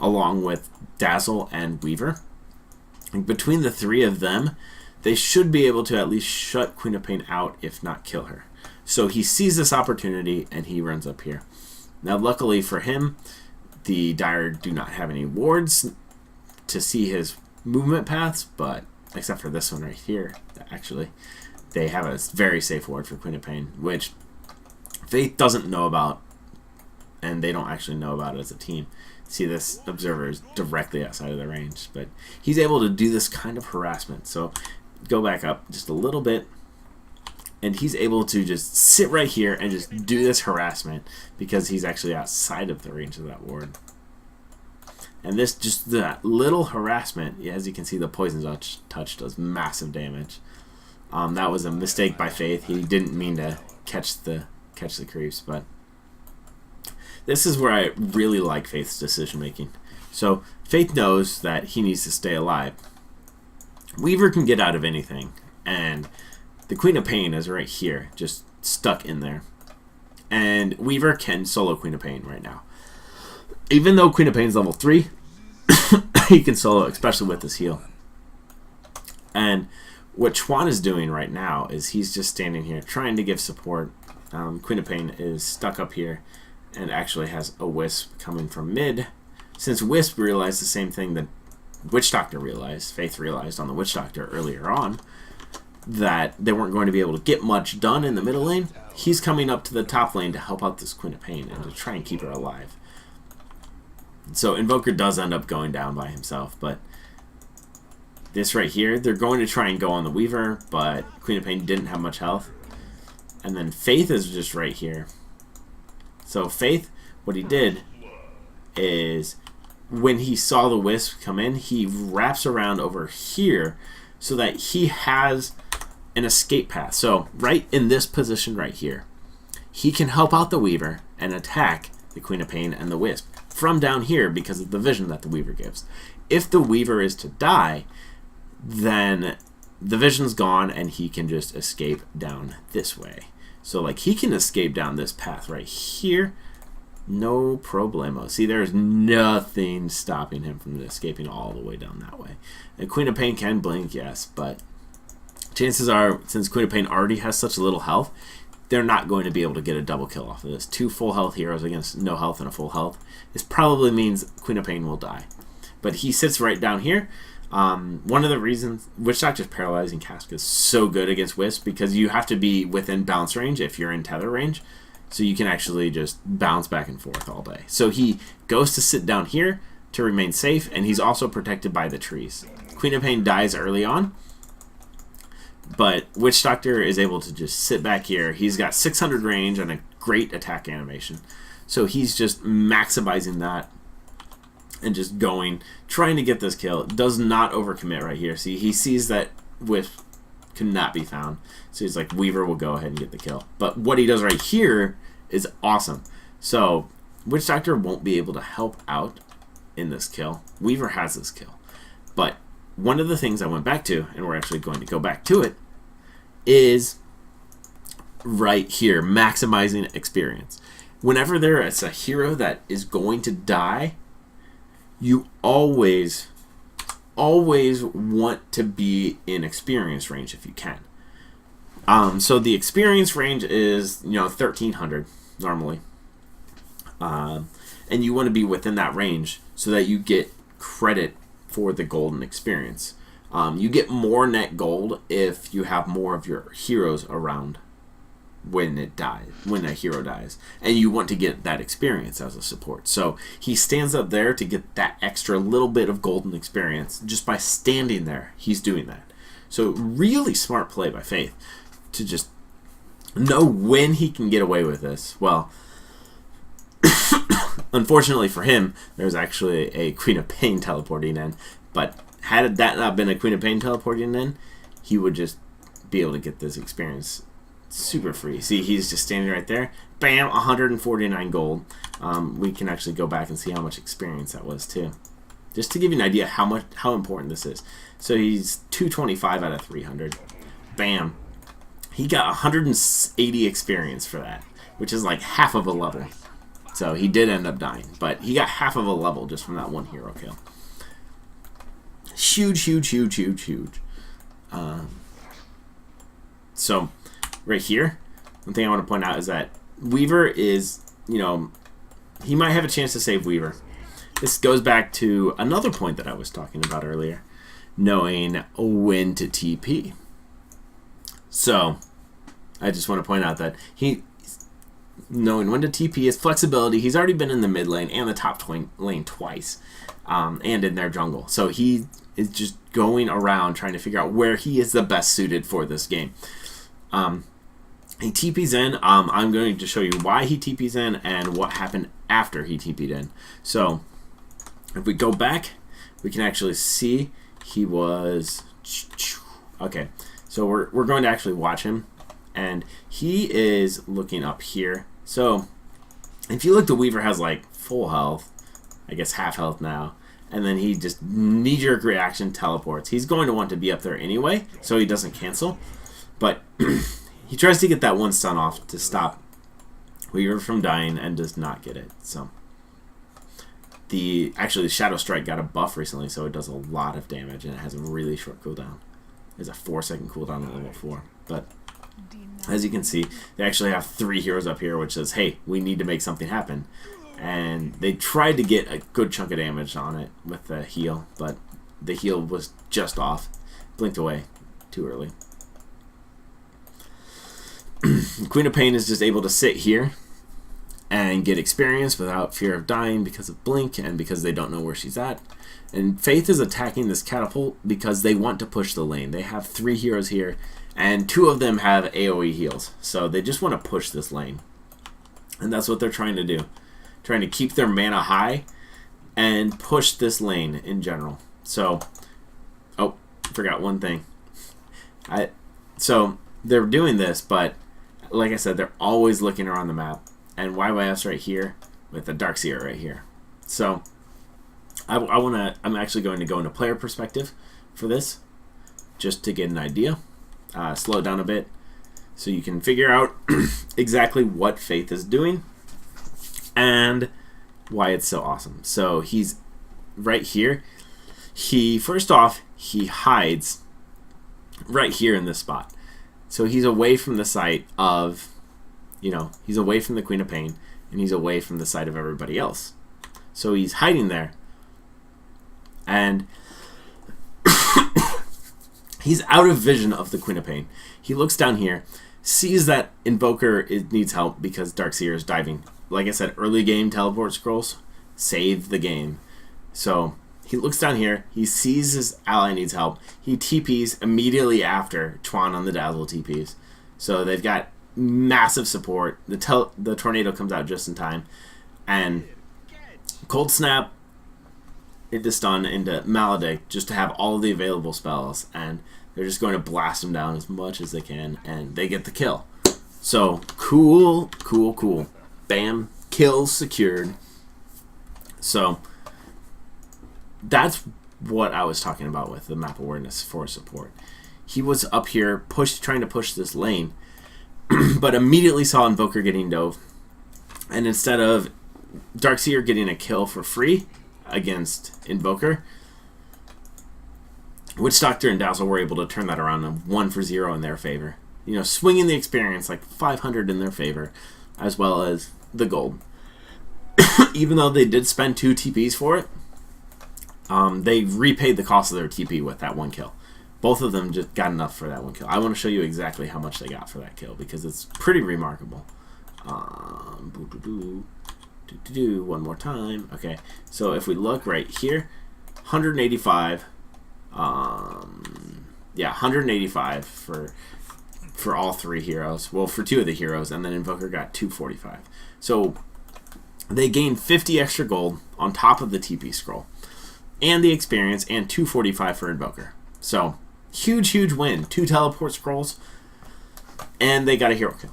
along with Dazzle and Weaver, and between the three of them, they should be able to at least shut Queen of Pain out, if not kill her. So he sees this opportunity, and he runs up here. Now, luckily for him, the Dire do not have any wards to see his movement paths, but except for this one right here, actually, they have a very safe ward for Queen of Pain, which Faith doesn't know about, and they don't actually know about it as a team. See, this observer is directly outside of the range, but he's able to do this kind of harassment. So go back up just a little bit, and he's able to just sit right here and just do this harassment because he's actually outside of the range of that ward. And this, just that little harassment, as you can see, the poison touch does massive damage. That was a mistake by Faith. He didn't mean to catch the creeps, but this is where I really like Faith's decision making. So Faith knows that he needs to stay alive. Weaver can get out of anything, and the Queen of Pain is right here, just stuck in there. And Weaver can solo Queen of Pain right now. Even though Queen of Pain's level 3, he can solo, especially with his heal. And what Chuan is doing right now is he's just standing here trying to give support. Queen of Pain is stuck up here and actually has a Wisp coming from mid. Since Wisp realized the same thing that Witch Doctor realized, Faith realized on the Witch Doctor earlier on, that they weren't going to be able to get much done in the middle lane, he's coming up to the top lane to help out this Queen of Pain and to try and keep her alive. So Invoker does end up going down by himself, but this right here, they're going to try and go on the Weaver, but Queen of Pain didn't have much health. And then Faith is just right here. So Faith, what he did is when he saw the Wisp come in, he wraps around over here so that he has an escape path. So right in this position right here, he can help out the Weaver and attack the Queen of Pain and the Wisp from down here because of the vision that the Weaver gives. If the Weaver is to die, then the vision's gone, and he can just escape down this way. So, like, he can escape down this path right here. No problemo. See, there's nothing stopping him from escaping all the way down that way. And Queen of Pain can blink, yes, but chances are, since Queen of Pain already has such little health, they're not going to be able to get a double kill off of this. 2 full health heroes against no health and a full health. This probably means Queen of Pain will die. But he sits right down here. One of the reasons Witch Doctor's Paralyzing Cask is so good against Wisp, because you have to be within bounce range if you're in tether range. So you can actually just bounce back and forth all day. So he goes to sit down here to remain safe, and he's also protected by the trees. Queen of Pain dies early on, but Witch Doctor is able to just sit back here. He's got 600 range and a great attack animation. So he's just maximizing that and just going, trying to get this kill. Does not overcommit right here. See, he sees that Wisp cannot be found. So he's like, Weaver will go ahead and get the kill. But what he does right here is awesome. So Witch Doctor won't be able to help out in this kill. Weaver has this kill. But one of the things I went back to, and we're actually going to go back to it, is right here, maximizing experience. Whenever there is a hero that is going to die, you always want to be in experience range if you can. So the experience range is 1300 normally, and you want to be within that range so that you get credit for the golden experience. You get more net gold if you have more of your heroes around when a hero dies, and you want to get that experience as a support. So he stands up there to get that extra little bit of golden experience. Just by standing there, he's doing that. So really smart play by Faith to just know when he can get away with this. Well, unfortunately for him, there's actually a Queen of Pain teleporting in, but had that not been a Queen of Pain teleporting in, he would just be able to get this experience super free. See, he's just standing right there. Bam, 149 gold. We can actually go back and see how much experience that was too, just to give you an idea how important this is. So he's 225 out of 300. Bam, he got 180 experience for that, which is like half of a level. So he did end up dying, but he got half of a level just from that one hero kill. Huge, huge, huge, huge, huge. So right here, one thing I want to point out is that Weaver is, he might have a chance to save Weaver. This goes back to another point that I was talking about earlier, knowing when to TP. So I just want to point out that knowing when to TP is flexibility. He's already been in the mid lane and the top lane twice, and in their jungle. So he is just going around trying to figure out where he is the best suited for this game. He TP's in. I'm going to show you why he TP's in and what happened after he TP'd in. So if we go back, we can actually see he was... Okay, so we're going to actually watch him, and he is looking up here. So if you look, the Weaver has like full health, I guess half health now, and then he just knee-jerk reaction teleports. He's going to want to be up there anyway, so he doesn't cancel, but he tries to get that one stun off to stop Weaver from dying and does not get it. So actually Shadow Strike got a buff recently, so it does a lot of damage, and it has a really short cooldown. There's a 4-second cooldown at level 4, but as you can see, they actually have 3 heroes up here, which says, hey, we need to make something happen. And they tried to get a good chunk of damage on it with the heal, but the heal was just off. Blinked away too early. Queen of Pain is just able to sit here and get experience without fear of dying because of Blink and because they don't know where she's at. And Faith is attacking this catapult because they want to push the lane. They have 3 heroes here, and 2 of them have AoE heals. So they just want to push this lane. And that's what they're trying to do. Trying to keep their mana high and push this lane in general. So, oh, forgot one thing. So they're doing this, but like I said, they're always looking around the map. And YYF's right here with the Darkseer right here. So I'm actually going to go into player perspective for this. just to get an idea. Slow it down a bit so you can figure out exactly what Faith is doing and why it's so awesome. So he's right here. First off, he hides right here in this spot. So he's away from the sight of, he's away from the Queen of Pain, and he's away from the sight of everybody else. So he's hiding there. And he's out of vision of the Queen of Pain. He looks down here, sees that Invoker needs help because Darkseer is diving. Like I said, early game teleport scrolls save the game. So he looks down here, he sees his ally needs help. He TPs immediately after Chuan on the Dazzle TPs. So they've got massive support. The tornado comes out just in time. And Cold Snap into Stun, into Maledict, just to have all of the available spells, and they're just going to blast him down as much as they can, and they get the kill. So, cool. Bam, kill secured. So, that's what I was talking about with the map awareness for support. He was up here trying to push this lane, but immediately saw Invoker getting dove, and instead of Darkseer getting a kill for free against Invoker, Witch Doctor and Dazzle were able to turn that around and 1-for-0 in their favor. Swinging the experience like 500 in their favor, as well as the gold. Even though they did spend 2 TPs for it, they repaid the cost of their TP with that 1 kill. Both of them just got enough for that 1 kill. I want to show you exactly how much they got for that kill because it's pretty remarkable. One more time. Okay, so if we look right here, 185. Yeah, 185 for all 3 heroes. Well, for 2 of the heroes, and then Invoker got 245. So they gained 50 extra gold on top of the TP scroll, and the experience, and 245 for Invoker. So huge win. 2 teleport scrolls, and they got a hero kill.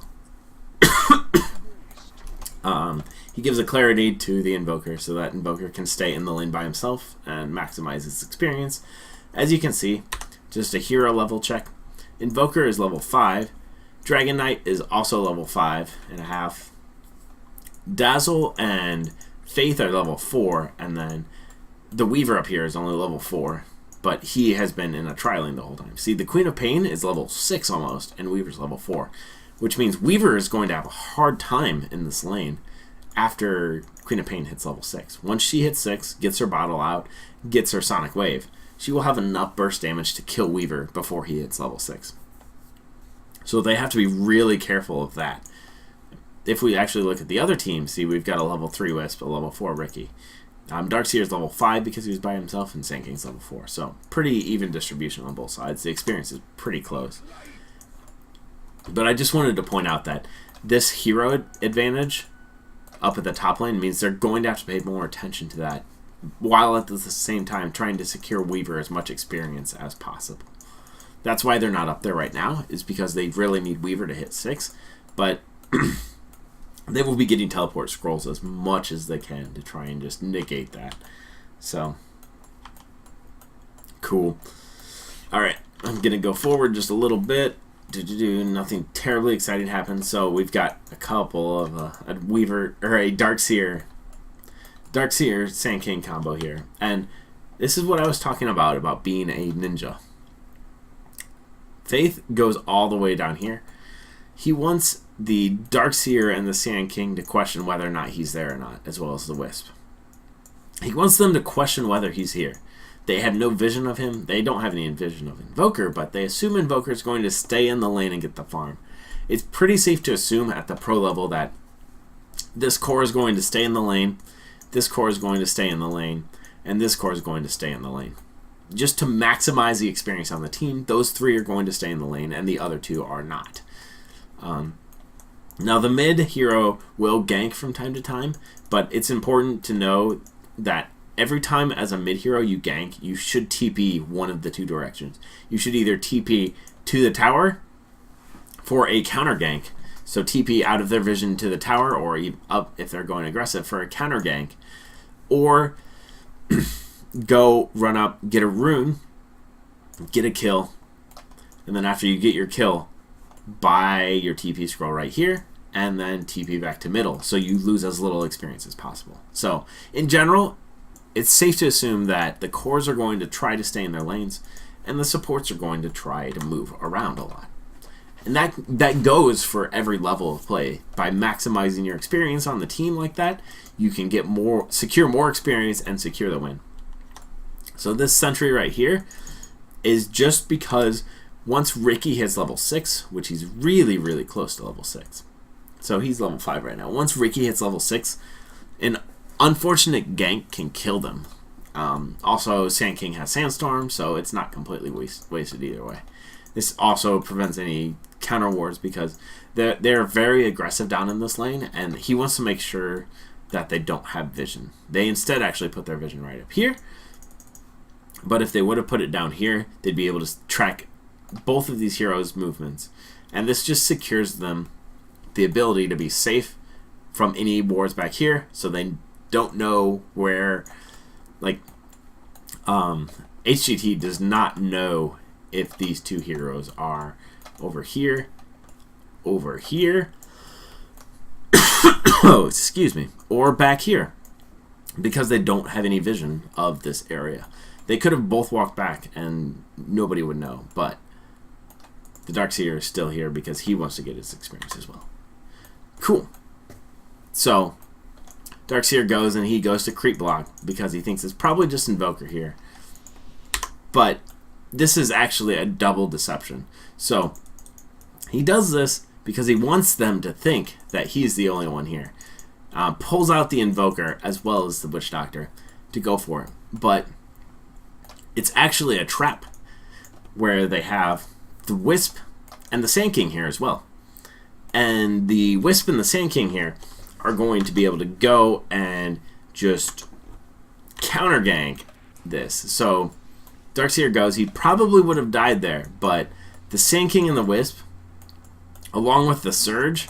He gives a clarity to the Invoker so that Invoker can stay in the lane by himself and maximize his experience. As you can see, just a hero level check. Invoker is level 5. Dragon Knight is also level 5.5. Dazzle and Faith are level 4, and then the Weaver up here is only level 4, but he has been in a tri-lane the whole time. See, the Queen of Pain is level 6 almost, and Weaver's level 4, which means Weaver is going to have a hard time in this lane after Queen of Pain hits level 6. Once she hits 6, gets her bottle out, gets her Sonic Wave, she will have enough burst damage to kill Weaver before he hits level 6. So they have to be really careful of that. If we actually look at the other team, see, we've got a level 3 Wisp, a level 4 Ricky. Darkseer is level 5 because he was by himself, and Sand King's level 4. So pretty even distribution on both sides. The experience is pretty close. But I just wanted to point out that this hero advantage up at the top lane means they're going to have to pay more attention to that, while at the same time trying to secure Weaver as much experience as possible. That's why they're not up there right now, is because they really need Weaver to hit 6, but they will be getting teleport scrolls as much as they can to try and just negate that. So, cool. Alright, I'm going to go forward just a little bit. Nothing terribly exciting happened, so we've got a couple of a Weaver, or a Darkseer Sand King combo here. And this is what I was talking about being a ninja. Faith goes all the way down here. He wants the Darkseer and the Sand King to question whether or not he's there or not, as well as the Wisp. He wants them to question whether he's here. They have no vision of him. They don't have any vision of Invoker, but they assume Invoker is going to stay in the lane and get the farm. It's pretty safe to assume at the pro level that this core is going to stay in the lane, this core is going to stay in the lane, and this core is going to stay in the lane. Just to maximize the experience on the team, those 3 are going to stay in the lane, and the other 2 are not. Now, the mid hero will gank from time to time, but it's important to know that every time as a mid hero you gank, you should TP one of the 2 directions. You should either TP to the tower for a counter gank, so TP out of their vision to the tower, or up if they're going aggressive for a counter gank, or go run up, get a rune, get a kill, and then after you get your kill, buy your TP scroll right here, and then TP back to middle, so you lose as little experience as possible. So in general, it's safe to assume that the cores are going to try to stay in their lanes, and the supports are going to try to move around a lot. And that goes for every level of play. By maximizing your experience on the team like that, you can get secure more experience and secure the win. So this sentry right here is just because once Ricky hits level 6, which he's really, really close to level 6. So he's level 5 right now. Once Ricky hits level 6, an unfortunate gank can kill them. Also, Sand King has Sandstorm, so it's not completely wasted either way. This also prevents any counter wards because they're very aggressive down in this lane, and he wants to make sure that they don't have vision. They instead actually put their vision right up here, but if they would have put it down here, they'd be able to track both of these heroes' movements, and this just secures them the ability to be safe from any wards back here, so they don't know where, like, HGT does not know if these two heroes are over here, oh, excuse me, or back here, because they don't have any vision of this area. They could have both walked back and nobody would know, but the Darkseer is still here because he wants to get his experience as well. Cool. So Darkseer goes and he goes to creep block because he thinks it's probably just Invoker here. But this is actually a double deception. So he does this because he wants them to think that he's the only one here. Pulls out the Invoker as well as the Witch Doctor to go for it. But it's actually a trap where they have the Wisp and the Sand King here as well. And the Wisp and the Sand King here are going to be able to go and just counter gank this. So Darkseer goes, he probably would have died there, but the Sand King and the Wisp, along with the Surge,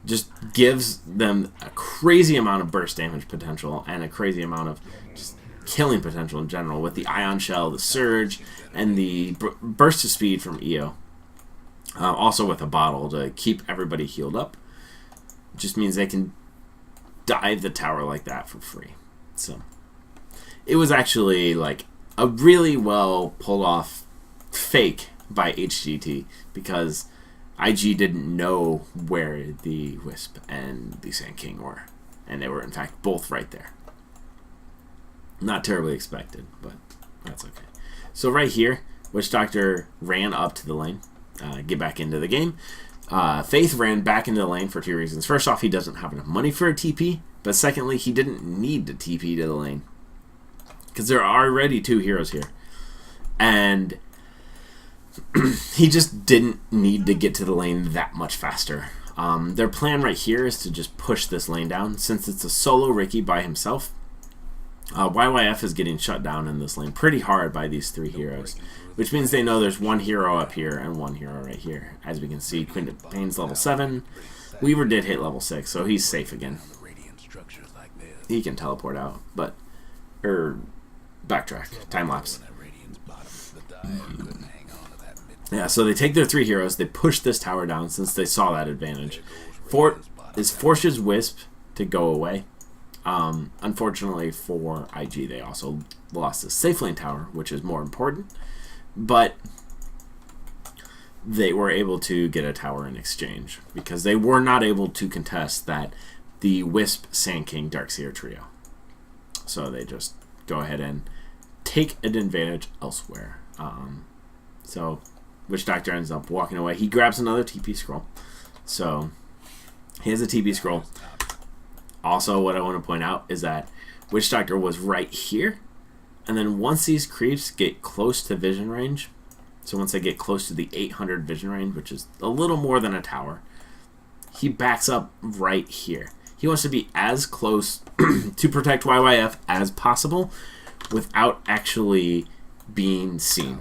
just gives them a crazy amount of burst damage potential and a crazy amount of just killing potential in general with the Ion Shell, the Surge, and the burst of speed from EO. Also with a bottle to keep everybody healed up. Just means they can dive the tower like that for free. So it was actually like a really well pulled off fake by HGT because IG didn't know where the Wisp and the Sand King were, and they were in fact both right there. Not terribly expected, but that's okay. So right here, Witch Doctor ran up to the lane, get back into the game. Faith ran back into the lane for two reasons. First off, he doesn't have enough money for a TP, but secondly, he didn't need to TP to the lane because there are already two heroes here, and he just didn't need to get to the lane that much faster. Their plan right here is to just push this lane down. Since it's a solo Ricky by himself, YYF is getting shut down in this lane pretty hard by these three heroes, which means they know there's one hero up here and one hero right here. As we can see, Queen of Pain's level 7. Weaver did hit level 6, so he's safe again. He can teleport out, but... backtrack. Time-lapse. Yeah, so they take their three heroes, they push this tower down since they saw that advantage. This forces Wisp to go away. Unfortunately for IG, they also lost the safe lane tower, which is more important. But they were able to get a tower in exchange because they were not able to contest that the Wisp, Sand King, Darkseer trio. So they just go ahead and take an advantage elsewhere. So Witch Doctor ends up walking away. He grabs another TP scroll. So he has a TP scroll. Also, what I want to point out is that Witch Doctor was right here. And then once these creeps get close to vision range, so once they get close to the 800 vision range, which is a little more than a tower, he backs up right here. He wants to be as close to protect YYF as possible without actually being seen.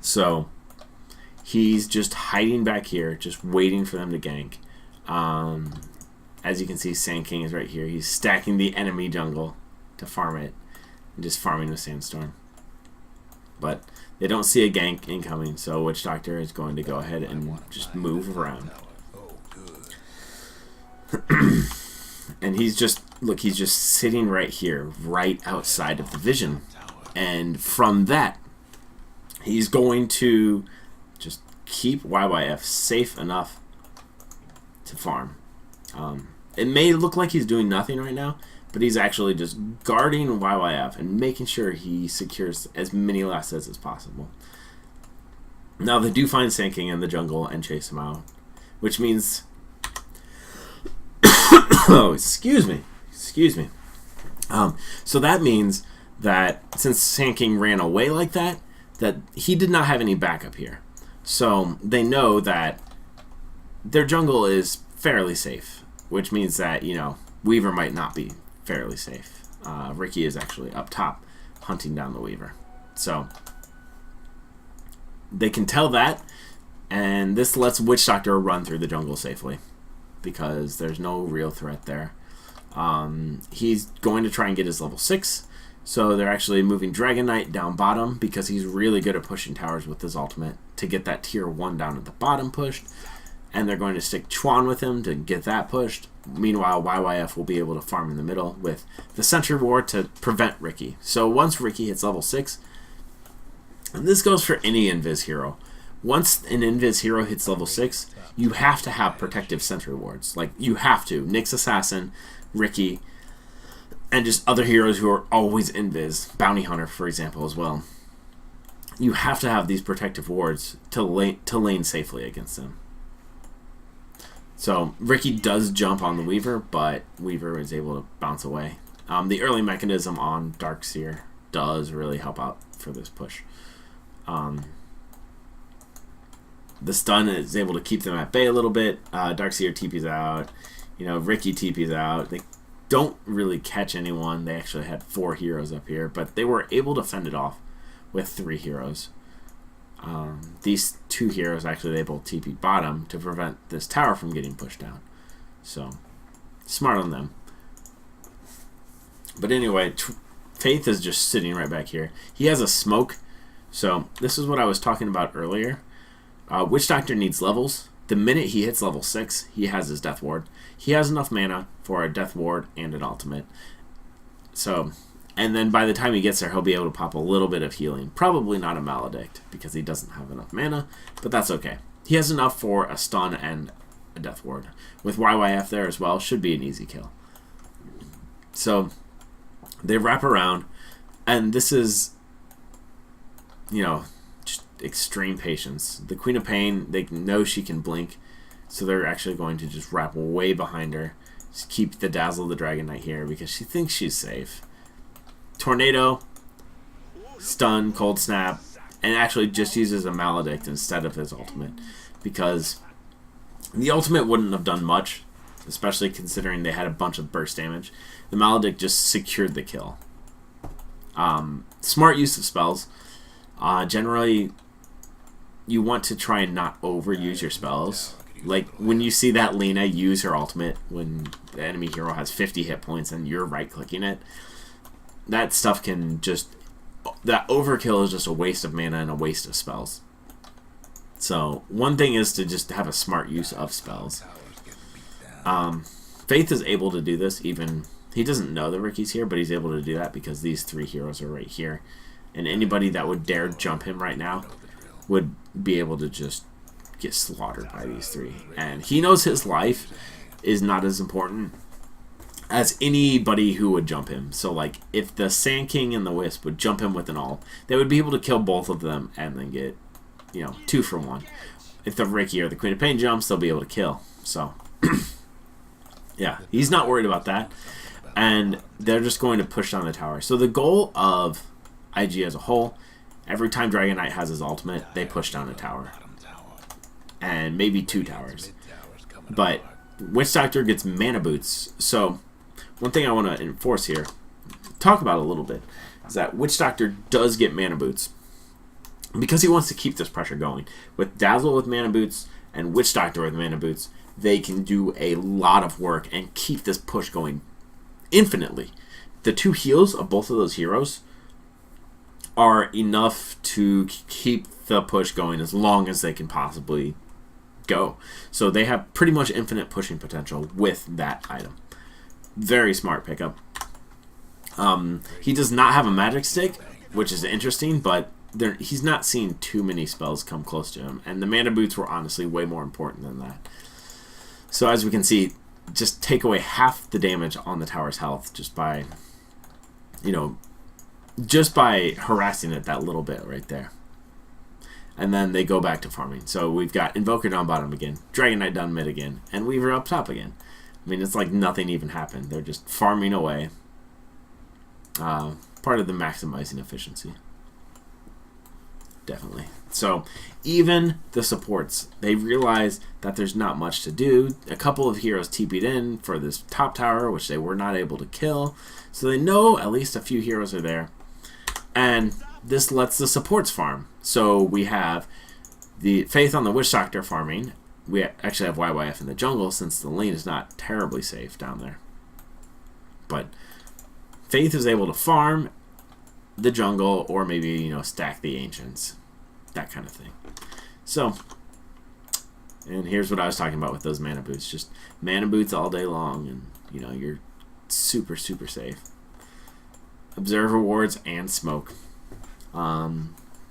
So he's just hiding back here, just waiting for them to gank. As you can see, Sand King is right here. He's stacking the enemy jungle to farm it, and just farming the Sandstorm. but they don't see a gank incoming, so Witch Doctor is going to go ahead and just move around. And he's just, look, he's just sitting right here, right outside of the vision. And from that, he's going to just keep YYF safe enough to farm. It may look like he's doing nothing right now, but he's actually just guarding YYF and making sure he secures as many last hits as possible. Now they do find Sand King in the jungle and chase him out, which means oh, excuse me. So that means that since Sand King ran away like that, that he did not have any backup here. So they know that their jungle is fairly safe, which means that, you know, Weaver might not be fairly safe. Ricky is actually up top hunting down the Weaver. So they can tell that, and this lets Witch Doctor run through the jungle safely because there's no real threat there. He's going to try and get his level 6, so they're actually moving Dragon Knight down bottom because he's really good at pushing towers with his ultimate to get that tier 1 down at the bottom pushed, and they're going to stick Chuan with him to get that pushed. Meanwhile, YYF will be able to farm in the middle with the Sentry Ward to prevent Ricky. So once Ricky hits level 6, and this goes for any Invis hero, once an Invis hero hits level 6, you have to have protective Sentry Wards. Like, you have to. Nyx Assassin, Ricky, and just other heroes who are always Invis. Bounty Hunter, for example, as well. You have to have these protective wards to lane safely against them. So Ricky does jump on the Weaver, but Weaver is able to bounce away. The early mechanism on Darkseer does really help out for this push. The stun is able to keep them at bay a little bit. Darkseer TP's out. You know, Ricky TP's out. They don't really catch anyone. They actually had 4 heroes up here, but they were able to fend it off with 3 heroes. These 2 heroes actually, they both TP bottom to prevent this tower from getting pushed down. So, smart on them. But anyway, Faith is just sitting right back here. He has a smoke. So, this is what I was talking about earlier. Witch Doctor needs levels. The minute he hits level 6, he has his Death Ward. He has enough mana for a Death Ward and an ultimate. So, and then by the time he gets there, he'll be able to pop a little bit of healing. Probably not a Maledict, because he doesn't have enough mana, but that's okay. He has enough for a stun and a Death Ward. With YYF there as well, should be an easy kill. So, they wrap around, and this is, you know, just extreme patience. The Queen of Pain, they know she can blink, so they're actually going to just wrap way behind her. Just keep the Dazzle of the Dragon Knight here, because she thinks she's safe. Tornado, stun, cold snap, and actually just uses a Maledict instead of his ultimate, because the ultimate wouldn't have done much, especially considering they had a bunch of burst damage. The Maledict just secured the kill. Smart use of spells. Generally, you want to try and not overuse your spells. Like, when you see that Lena use her ultimate when the enemy hero has 50 hit points and you're right-clicking it, that stuff can just... That overkill is just a waste of mana and a waste of spells. So, one thing is to just have a smart use of spells. Faith is able to do this, even... He doesn't know that Ricky's here, but he's able to do that because these 3 heroes are right here. And anybody that would dare jump him right now would be able to just get slaughtered by these 3. And he knows his life is not as important as anybody who would jump him. So, like, if the Sand King and the Wisp would jump him with an ult, they would be able to kill both of them and then get, you know, 2 for 1. If the Ricky or the Queen of Pain jumps, they'll be able to kill. So, yeah, he's not worried about that. And they're just going to push down the tower. So the goal of IG as a whole, every time Dragon Knight has his ultimate, they push down a tower. And maybe 2 towers. But Witch Doctor gets mana boots. So one thing I want to enforce here, talk about a little bit, is that Witch Doctor does get mana boots. Because he wants to keep this pressure going. With Dazzle with mana boots and Witch Doctor with mana boots, they can do a lot of work and keep this push going infinitely. The 2 heals of both of those heroes are enough to keep the push going as long as they can possibly go. So they have pretty much infinite pushing potential with that item. Very smart pickup. He does not have a magic stick, which is interesting, but he's not seeing too many spells come close to him, and the mana boots were honestly way more important than that. So as we can see, just take away half the damage on the tower's health just by, you know, just by harassing it that little bit right there. And then they go back to farming. So we've got Invoker down bottom again, Dragon Knight down mid again, and Weaver up top again. I mean, it's like nothing even happened. They're just farming away. Part of the maximizing efficiency. Definitely. So even the supports, they realize that there's not much to do. A couple of heroes TP'd in for this top tower, which they were not able to kill. So they know at least a few heroes are there. And this lets the supports farm. So we have the Faith on the Witch Doctor farming. We actually have YYF in the jungle since the lane is not terribly safe down there. But Faith is able to farm the jungle or maybe, you know, stack the ancients. That kind of thing. So, and here's what I was talking about with those mana boots. Just mana boots all day long and, you know, you're super, super safe. Observer wards and smoke.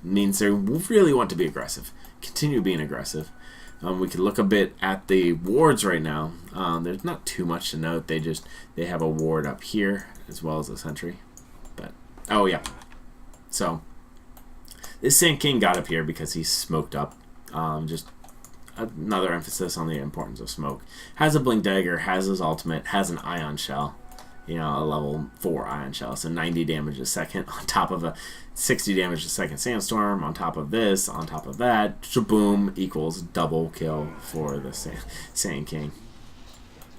Means they really want to be aggressive. Continue being aggressive. We can look a bit at the wards right now. There's not too much to note. They have a ward up here as well as a sentry. But oh yeah. So this Sand King got up here because he's smoked up. Just another emphasis on the importance of smoke. Has a blink dagger, has his ultimate, has an ion shell. You know, a level 4 ion shell. So 90 damage a second on top of a 60 damage a second sandstorm, on top of this, on top of that, shaboom, equals double kill for the Sand King.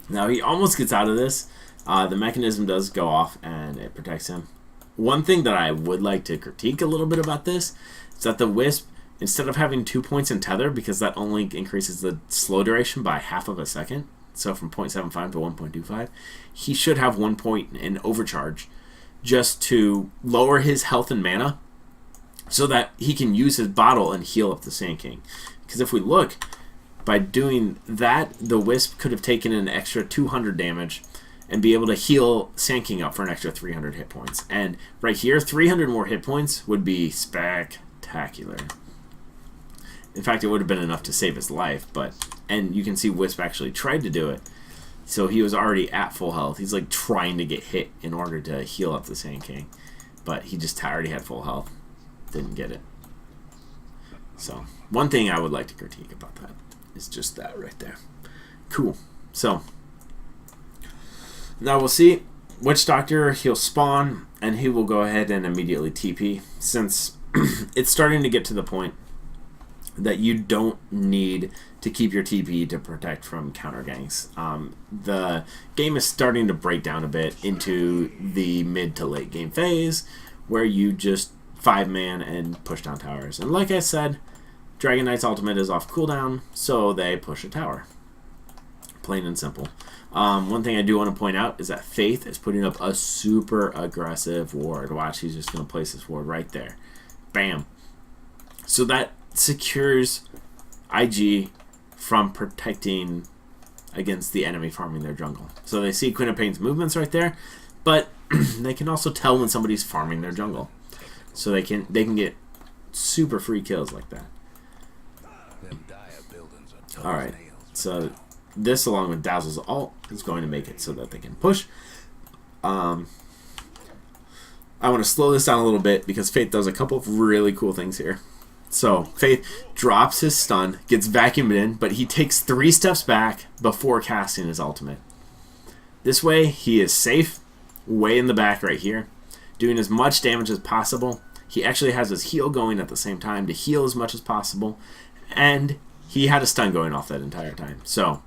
Now he almost gets out of this. The mechanism does go off and it protects him. One thing that I would like to critique a little bit about this is that the Wisp, instead of having 2 points in tether, because that only increases the slow duration by half of a second, so from 0.75 to 1.25, he should have 1 point in overcharge just to lower his health and mana so that he can use his bottle and heal up the Sand King. Because if we look, by doing that, the Wisp could have taken an extra 200 damage and be able to heal Sand King up for an extra 300 hit points. And right here, 300 more hit points would be spectacular. In fact, it would have been enough to save his life, and you can see Wisp actually tried to do it. So he was already at full health. He's like trying to get hit in order to heal up the Sand King. But he just already had full health. Didn't get it. So, one thing I would like to critique about that is just that right there. Cool. So, now we'll see. Witch Doctor, he'll spawn, and he will go ahead and immediately TP. Since it's starting to get to the point that you don't need to keep your TP to protect from counter ganks. The game is starting to break down a bit into the mid to late game phase where you just 5-man and push down towers. And like I said, Dragon Knight's ultimate is off cooldown, so they push a tower. Plain and simple. One thing I do want to point out is that Faith is putting up a super aggressive ward. Watch, he's just going to place this ward right there. Bam. So that secures IG from protecting against the enemy farming their jungle. So they see Queen of Pain's movements right there, but they can also tell when somebody's farming their jungle. So they can get super free kills like that. Alright, so this along with Dazzle's ult is going to make it so that they can push. I want to slow this down a little bit because Faith does a couple of really cool things here. So, Faith drops his stun, gets vacuumed in, but he takes 3 steps back before casting his ultimate. This way, he is safe, way in the back right here, doing as much damage as possible. He actually has his heal going at the same time to heal as much as possible, and he had a stun going off that entire time. So,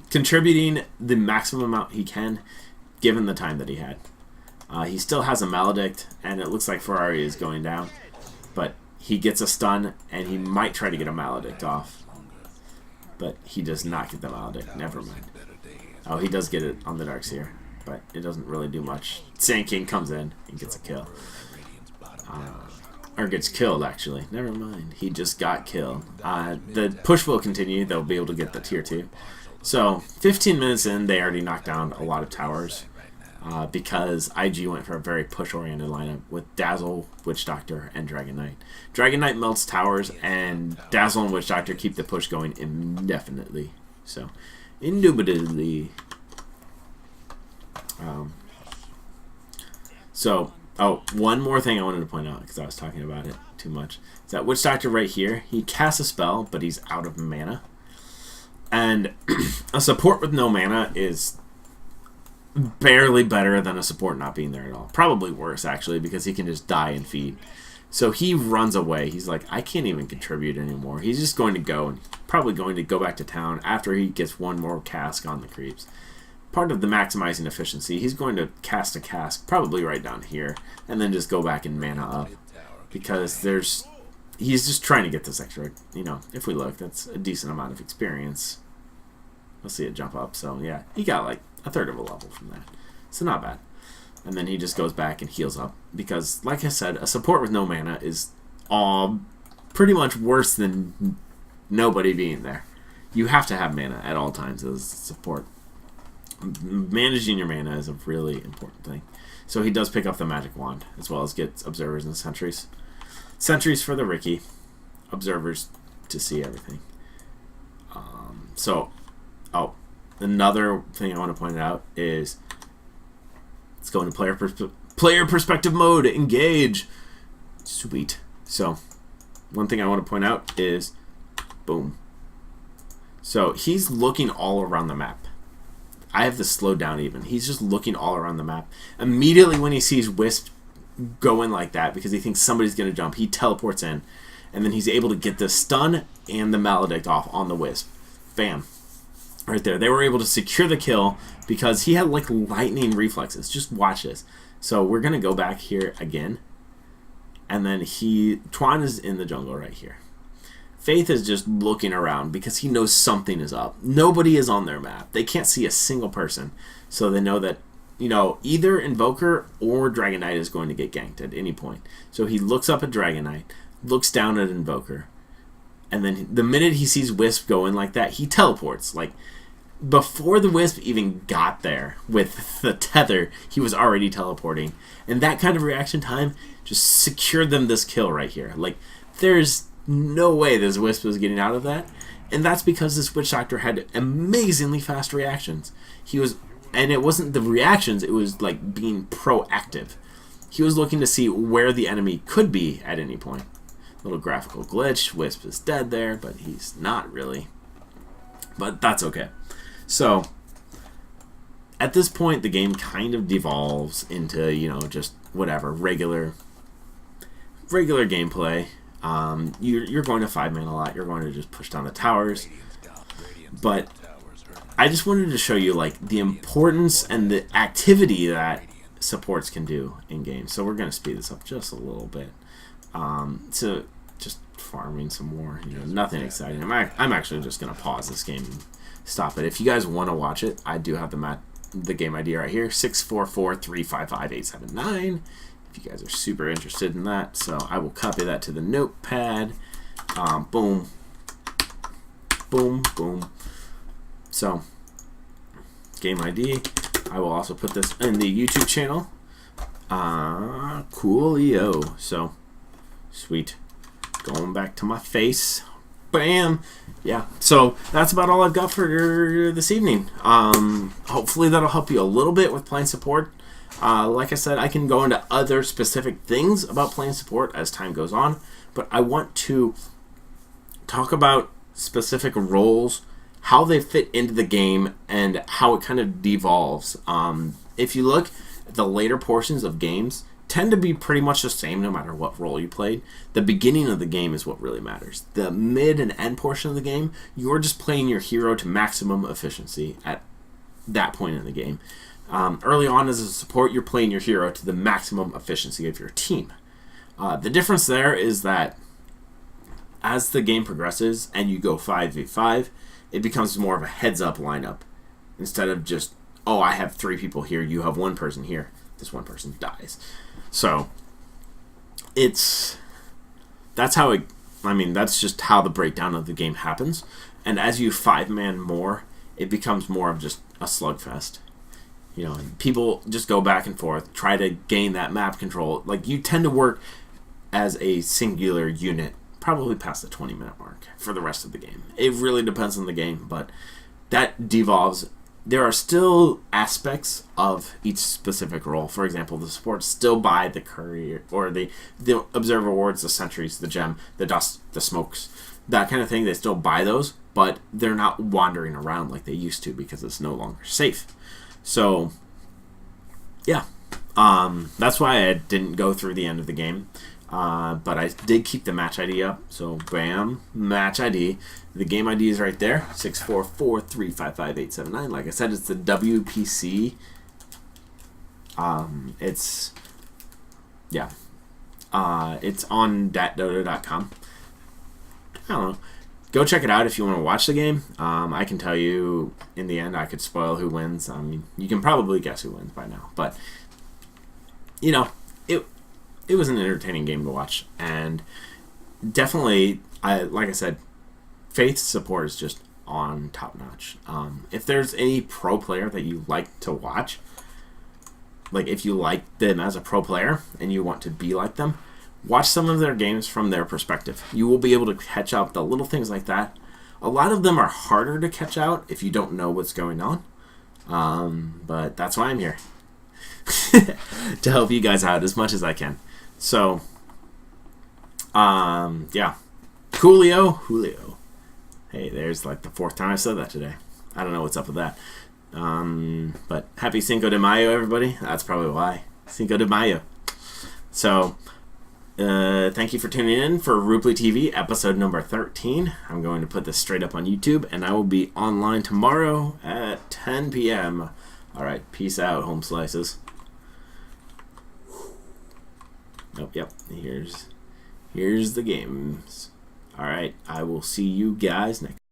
contributing the maximum amount he can, given the time that he had. He still has a Maledict, and it looks like Ferrari is going down, but he gets a stun, and he might try to get a Maledict off. But he does not get the Maledict. Never mind. Oh, he does get it on the Darks here, but it doesn't really do much. Sand King comes in and gets a kill. or gets killed, actually. Never mind. He just got killed. The push will continue. They'll be able to get the tier 2. So, 15 minutes in, they already knocked down a lot of towers. Because IG went for a very push-oriented lineup with Dazzle, Witch Doctor, and Dragon Knight. Dragon Knight melts towers, and Dazzle and Witch Doctor keep the push going indefinitely. So, indubitably. One more thing I wanted to point out, because I was talking about it too much, is that Witch Doctor right here, he casts a spell, but he's out of mana. And a support with no mana is barely better than a support not being there at all. Probably worse, actually, because he can just die and feed. So he runs away. He's like, I can't even contribute anymore. He's just going to go, and probably going to go back to town after he gets one more cask on the creeps. Part of the maximizing efficiency, he's going to cast a cask, probably right down here, and then just go back and mana up. Because he's just trying to get this extra, if we look, that's a decent amount of experience. We'll see it jump up. So, yeah, he got like a third of a level from that. So, not bad. And then he just goes back and heals up. Because, like I said, a support with no mana is pretty much worse than nobody being there. You have to have mana at all times as support. Managing your mana is a really important thing. So, he does pick up the magic wand, as well as get observers and sentries. Sentries for the Ricky. Observers to see everything. Another thing I want to point out is let's go into player perspective mode. Engage. Sweet. So, one thing I want to point out is, boom. So, he's looking all around the map. I have to slow down even. He's just looking all around the map. Immediately when he sees Wisp going like that, because he thinks somebody's going to jump, he teleports in. And then he's able to get the stun and the Maledict off on the Wisp. Bam. Right there. They were able to secure the kill because he had like lightning reflexes. Just watch this. So we're going to go back here again. And then Twan is in the jungle right here. Faith is just looking around because he knows something is up. Nobody is on their map. They can't see a single person. So they know that, either Invoker or Dragon Knight is going to get ganked at any point. So he looks up at Dragon Knight, looks down at Invoker, and then the minute he sees Wisp going like that, he teleports. Like, before the Wisp even got there with the tether, he was already teleporting. And that kind of reaction time just secured them this kill right here. Like, there's no way this Wisp was getting out of that. And that's because this Witch Doctor had amazingly fast reactions. And it wasn't the reactions, it was like being proactive. He was looking to see where the enemy could be at any point. Little graphical glitch. Wisp is dead there, but he's not really. But that's okay. So, at this point, the game kind of devolves into, just whatever, regular gameplay. You're going to 5-man a lot. You're going to just push down the towers. But I just wanted to show you, like, the importance and the activity that supports can do in games. So we're going to speed this up just a little bit. So just farming some more, nothing exciting. I'm actually just going to pause this game and stop it. If you guys want to watch it, I do have the game ID right here, 644-355-879. If you guys are super interested in that, so I will copy that to the notepad. Boom, boom, boom. So, game ID. I will also put this in the YouTube channel. Coolio. So, sweet. Going back to my face. Bam. Yeah. So that's about all I've got for this evening. Hopefully that'll help you a little bit with playing support. Like I said, I can go into other specific things about playing support as time goes on, but I want to talk about specific roles, how they fit into the game, and how it kind of devolves. If you look at the later portions of games, tend to be pretty much the same no matter what role you played. The beginning of the game is what really matters. The mid and end portion of the game, you're just playing your hero to maximum efficiency at that point in the game. Early on as a support, you're playing your hero to the maximum efficiency of your team. The difference there is that as the game progresses and you go 5v5, it becomes more of a heads-up lineup. Instead of just, oh, I have 3 people here, you have 1 person here. This 1 person dies. So, it's that's how it. I mean, that's just how the breakdown of the game happens. And as you 5-man more, it becomes more of just a slugfest. You know, people just go back and forth, try to gain that map control. Like, you tend to work as a singular unit, probably past the 20-minute mark for the rest of the game. It really depends on the game, but that devolves. There are still aspects of each specific role. For example, the supports still buy the courier, or the observer wards, the sentries, the gem, the dust, the smokes, that kind of thing. They still buy those, but they're not wandering around like they used to because it's no longer safe. So, yeah, that's why I didn't go through the end of the game, but I did keep the match ID up. So, bam, match ID. The game ID is right there, 644355879. Like I said, it's the WPC. It's on datdota.com. I don't know. Go check it out if you want to watch the game. I can tell you in the end, I could spoil who wins. I mean, you can probably guess who wins by now. But, you know, it was an entertaining game to watch. And definitely, like I said, Faith's support is just on top notch. If there's any pro player that you like to watch, like if you like them as a pro player and you want to be like them, watch some of their games from their perspective. You will be able to catch out the little things like that. A lot of them are harder to catch out if you don't know what's going on. But that's why I'm here. To help you guys out as much as I can. So, yeah. Julio. Hey, there's like the 4th time I said that today. I don't know what's up with that. But happy Cinco de Mayo, everybody. That's probably why. Cinco de Mayo. So, thank you for tuning in for RoopleeTV episode number 13. I'm going to put this straight up on YouTube, and I will be online tomorrow at 10 p.m. All right, peace out, home slices. Oh, yep. Here's the games. All right, I will see you guys next.